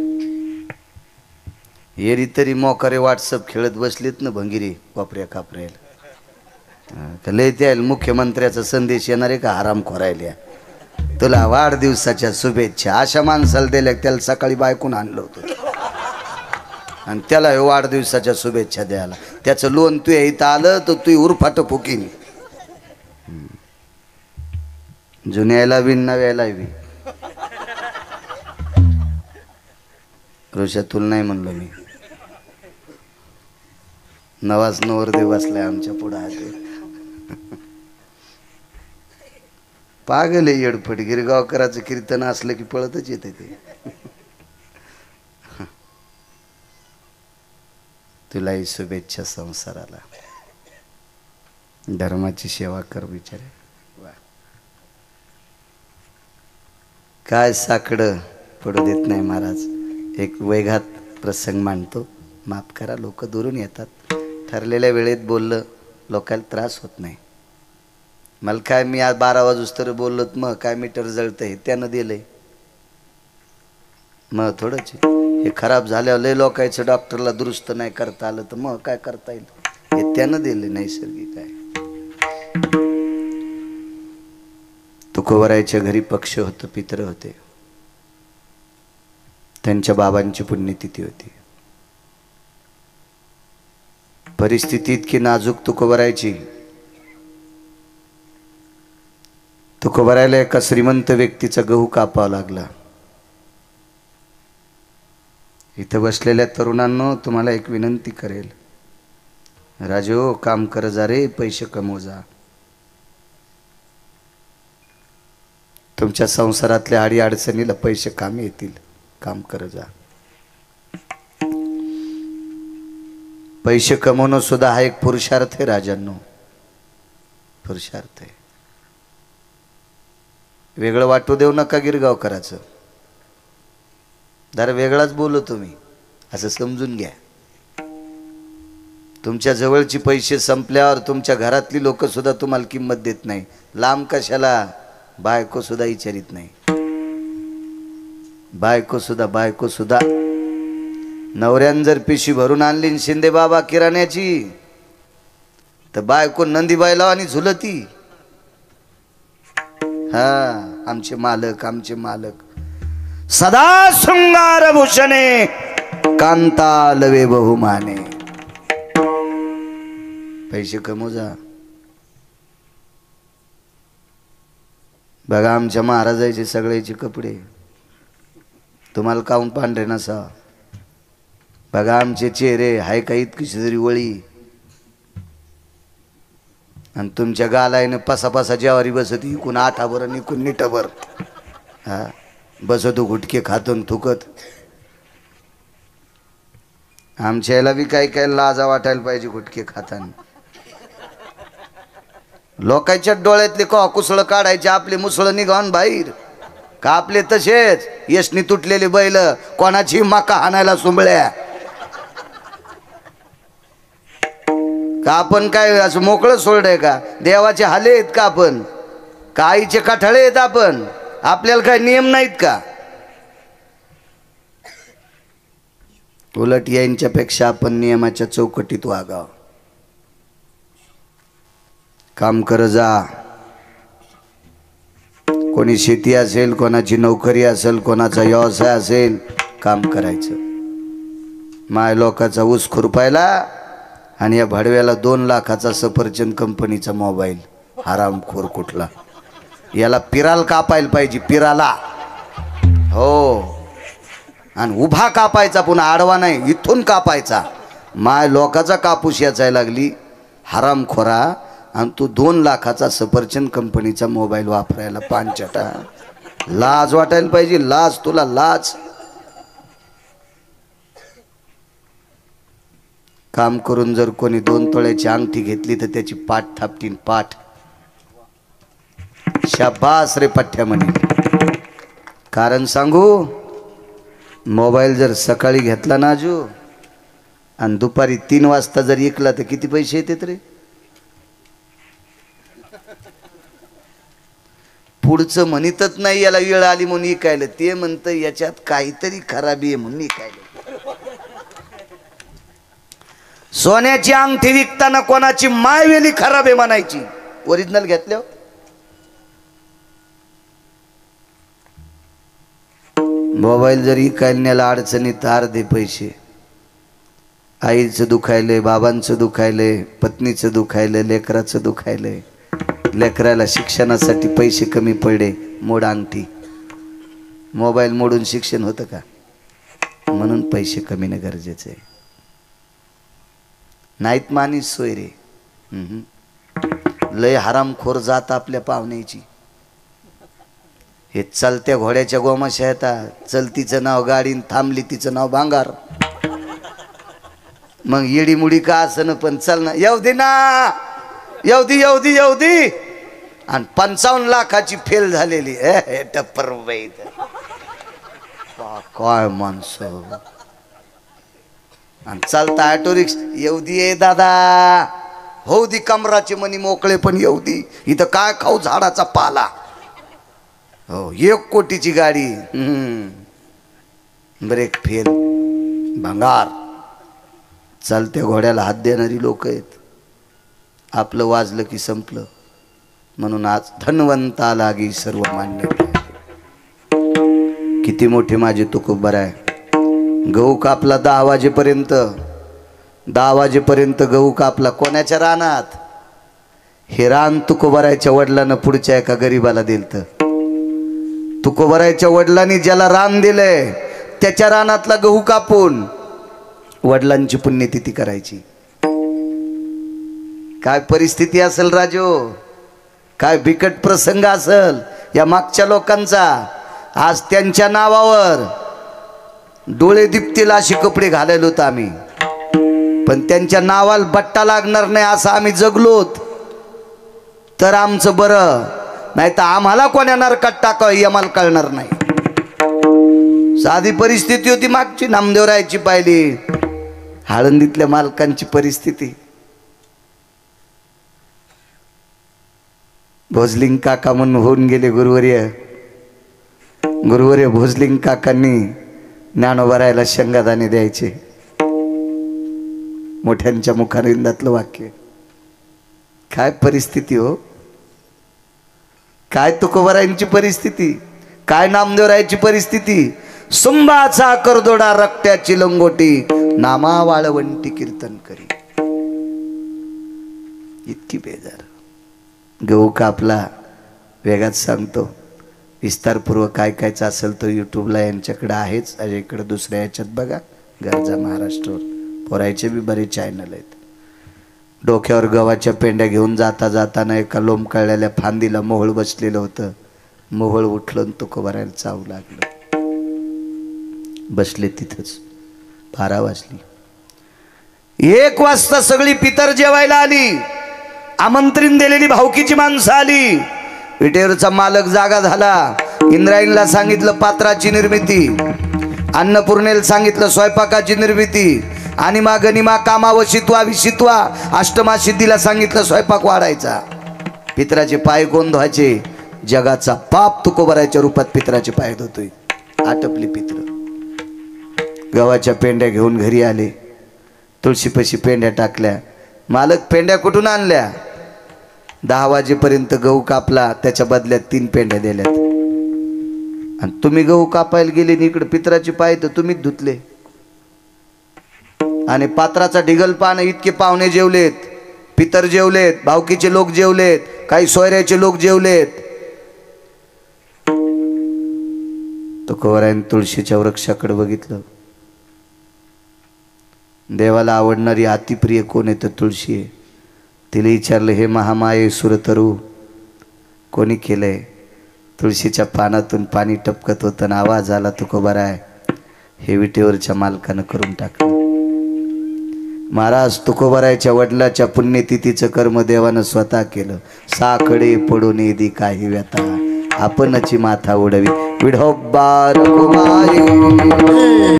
येरी तरी मोकारे व्हॉट्सअप खेळत बसलीत ना भंगिरी वापऱ्या कापऱ्याला. लय त्या मुख्यमंत्र्याचा संदेश येणार आहे का आराम खोरायल्या? तुला वाढदिवसाच्या शुभेच्छा. अशा माणसाला दिल्या त्याला सकाळी बायकून आणलं होतं. आणि त्याला वाढदिवसाच्या शुभेच्छा द्यायला. त्याचं लोन तू इथं आलं तर तू उरफाट फुकीन. जुन्याला बी नव्याला बी. ऋषा तुला नाही म्हणलो मी. नवाज नवरदेव बसलाय आमच्या पुढे. पागल आहे येडफट. गिरगावकराचं कीर्तन असलं की पळतच येते ते. तुलाही शुभेच्छा संसाराला. धर्माची सेवा कर बिचारे. काय साकडं पडू देत नाही महाराज. एक वेगात प्रसंग मांडतो, माफ करा. लोक दुरून येतात. ठरलेल्या वेळेत बोललं लोकांना त्रास होत नाही. मला काय, मी आज 12 वाजूस तर बोललो, मग काय मीटर जळतंय त्यानं दिलंय. मग थोडंच हे खराब झाल्यावर लय लोकांचं डॉक्टरला दुरुस्त नाही करता आलं तर मग काय करता येईल. हे त्यानं दिलं नैसर्गिक आहे. तुकोबरायच्या घरी पक्ष होतं, पित्र होते. त्यांच्या बाबांची पुण्यतिथी होती. परिस्थिती इतकी नाजूक तुकोबरायची. तुकोबरायला एका श्रीमंत व्यक्तीचा गहू कापावा लागला. इथं बसलेल्या तरुणांनो, तुम्हाला एक विनंती करेल. राजो, काम कर जा रे, पैसे कमव जा. तुमच्या संसारातल्या आडी अडचणीला पैसे कामी येतील. काम कर जा. पैसे कमवणं सुद्धा हा एक पुरुषार्थ आहे राजांनो. पुरुषार्थ आहे. वेगळं वाटू देऊ नका गिरगावकराचं. जरा वेगळाच बोलतो मी, असं समजून घ्या. तुमच्या जवळची पैसे संपल्यावर तुमच्या घरातली लोक सुद्धा तुम्हाला किंमत देत नाही. लांब कशाला, बायको सुद्धा विचारित नाही. बायको सुद्धा नवऱ्यान जर पिशी भरून आणली शिंदे बाबा किराण्याची, तर बायको नंदीबाईला आणि झुलती. हा, आमचे मालक. सदा शृंगार भूषणे कांता लवे बहुमाने. पैसे कमवू जा. बघा आमच्या महाराजाचे सगळ्याचे कपडे, तुम्हाला काऊन पांढरे नसा. बघा आमचे चेहरे, हाय का इतकीशी तरी वळी. आणि तुमच्या गालायनं पासा जेवारी बसती. इकून आठाभर आणि इकून नीटभर. हा, बसतो गुटके खातून थुकत. आमच्या याला बी काय लाजा वाटायला पाहिजे गुटके खाताना. लोकांच्या डोळ्यातले का कुसळ काढायचे, आपले मुसळ निघावून बाहेर का. आपले तसेच यशनी तुटलेले बैल, कोणाची माका हाणायला सुंबळ्या का. आपण काय असं मोकळं सोडलंय का. देवाचे हाले आहेत का आपण, का आईचे काठाळे आहेत आपण. आपल्याला काय नियम नाहीत का. उलट यांच्यापेक्षा आपण नियमाच्या चौकटीत वागावं. काम कर जा. कोणी शेती असेल, कोणाची नोकरी असेल, कोणाचा व्यवसाय असेल, काम करायचं. माय लोकाचा ऊस खुरपायला आणि या भडव्याला 2 लाखाचा सफरचंद कंपनीचा मोबाईल. हरामखोर कुठला. याला पिराल कापायला पाहिजे, पिराला. हो, आणि उभा कापायचा, पुन्हा आडवा नाही, इथून कापायचा. माय लोकाचा कापूस याचायला लागली हरामखोरा. आणि तू 2 लाखाचा सफरचंद कंपनीचा मोबाईल वापरायला पांचटा. लाज वाटायला पाहिजे. लाज, तुला लाज. काम करून जर कोणी 2 तोळ्याची अंगठी घेतली तर त्याची पाठ थापटीन. पाठ. शाबास रे पठ्ठ्या म्हणे. कारण सांगू, मोबाईल जर सकाळी घेतला ना जो आणि दुपारी 3 वाजता जर ऐकला तर किती पैसे येतात रे. पुढचं म्हणतच नाही याला वेळ आली म्हणून ऐकायला. ते म्हणतं याच्यात काहीतरी खराबी आहे म्हणून ऐकायला. सोन्याची अंगठी विकताना कोणाची मायवेली खराब आहे म्हणायची. ओरिजिनल घेतल्यावर मोबाईल जर इकायला नेला अडचणीत अर्धे पैसे. आईचं दुखायलंय, बाबांचं दुखायलंय, पत्नीचं दुखायलंय, लेकराचं दुखायलंय. लेकराला शिक्षणासाठी पैसे कमी पडले, मोड अंगठी. मोबाईल मोडून शिक्षण होतं का? म्हणून पैसे कमीने गरजेचे आहे. नाहीत मानी सोय रे. लय हरामखोर जात आपल्या पाहुण्याची. हे चालत्या घोड्याच्या गोमाशा येतात. चलतीचं नाव गाडी, थांबली तिचं नाव भांगार. मग येडी मुडी का असं पण चल ना, येऊ दे ना, येऊ दे येऊ दे येऊ दे. आणि 55 लाखाची फेल झालेली टप्पर बाई. काय माणसं. आणि चालता ऑटो रिक्षा, येऊ दे दादा, होऊ दे कमराचे मनी मोकळे, पण येऊ दे. इथं काय खाऊ, झाडाचा पाला. हो 1 कोटीची गाडी, ब्रेक फेल, भंगार. चालत्या घोड्याला हात देणारी लोक आहेत. आपलं वाजलं की संपलं. म्हणून आज धनवंता लागी सर्व मान्य. किती मोठे माझे तुकोबर आहे. गहू कापला 10 वाजेपर्यंत, 10 वाजेपर्यंत गहू कापला. कोणाच्या रानात? हे रान तुकोबरायच्या वडिलांना पुढच्या एका गरीबाला दिलत. तुकोबरायच्या वडिलांनी ज्याला रान दिलंय त्याच्या रानातला गहू कापून वडिलांची पुण्यतिथी करायची. काय परिस्थिती असेल राजो, काय बिकट प्रसंग असेल या मागच्या लोकांचा. आज त्यांच्या नावावर डोळे दिपतील असे कपडे घालायला होतं आम्ही, पण त्यांच्या नावाला बट्टा लागणार नाही असं आम्ही जगलोत तर आमचं बरं. नाही तर आम्हाला कोण्या नरकात टाकावं हे आम्हाला कळणार नाही. साधी परिस्थिती होती मागची. नामदेवरायची पाहिली, आळंदीतल्या मालकांची परिस्थिती. भोजलिंग काका म्हणून होऊन गेले गुरुवर्य. गुरुवर्य भोजलिंग काकांनी ज्ञानोबरायला शेंगादाणे द्यायचे. मोठ्यांच्या मुखारिंदातलं वाक्य. काय परिस्थिती हो, काय तुकोबरायांची परिस्थिती, काय नामदेवरायाची परिस्थिती. सुंबाचा करदोडा रक्त्याची लंगोटी, नामा वाळवंटी कीर्तन करी. इतकी बेजार. गहू कापला, वेगात सांगतो. विस्तारपूर्वक काय कायचं असेल तर यूट्यूबला यांच्याकडे आहेच. इकडे दुसऱ्या याच्यात बघा, गरजा महाराष्ट्रावर पोरायचे बी बरेच चॅनल आहेत. डोक्यावर गव्हाच्या पेंड्या घेऊन जाता जाताना एका लोंबकळलेल्या फांदीला मोहळ बसलेलं होतं. मोहळ उठलं आणि तुकोबरायला चावू लागलं. बसले तिथंच. 12 वाजली. 1 वाजता सगळी पितर जेवायला आली. आमंत्रण दिलेली भावकीची माणसं आली. विटेवरचा मालक जागा झाला. इंद्रायणीला सांगितलं पात्राची निर्मिती, अन्नपूर्णेला सांगितलं स्वयंपाकाची निर्मिती, आणि गनिमा कामाव शित्वा विशित्वा अष्टमा सिद्धीला सांगितलं स्वयंपाक वाढायचा. पितराचे पाय कोण धुवायचे? जगाचा पाप तुकोबरायच्या रूपात पितराचे पाय धुतोय. आटपली पित्र. गव्हाच्या पेंड्या घेऊन घरी आले. तुळशीपाशी पेंड्या टाकल्या. मालक पेंड्या कुठून आणल्या? 10 वाजेपर्यंत गहू कापला, त्याच्या बदल्यात 3 पेंड्या दिल्यात. आणि तुम्ही गहू कापायला गेले आणि इकडे पितराचे पाय तर तुम्हीच धुतले. आणि पात्राचा ढिगल पानं. इतके पाहुणे जेवलेत, पितर जेवलेत, भावकीचे लोक जेवलेत, काही सोयऱ्याचे लोक जेवलेत. तुकोबरायने तुळशीच्या वृक्षाकडे बघितलं. देवाला आवडणारी अतिप्रिय कोण आहे तर तुळशी आहे. तिला विचारलं, हे महामाये सुरतरू कोणी केलंय? तुळशीच्या पानातून पाणी टपकत होतं आणि आवाज आला, तुकोबराय हे विटेवरच्या मालकानं करून टाकलं. महाराज तुकोबरायच्या वडिलाच्या पुण्यतिथीचं कर्म देवानं स्वतः केलं. साकडे पडून येदी काही व्यथा, आपणची माथा उडवी विढोबा रघुमाई.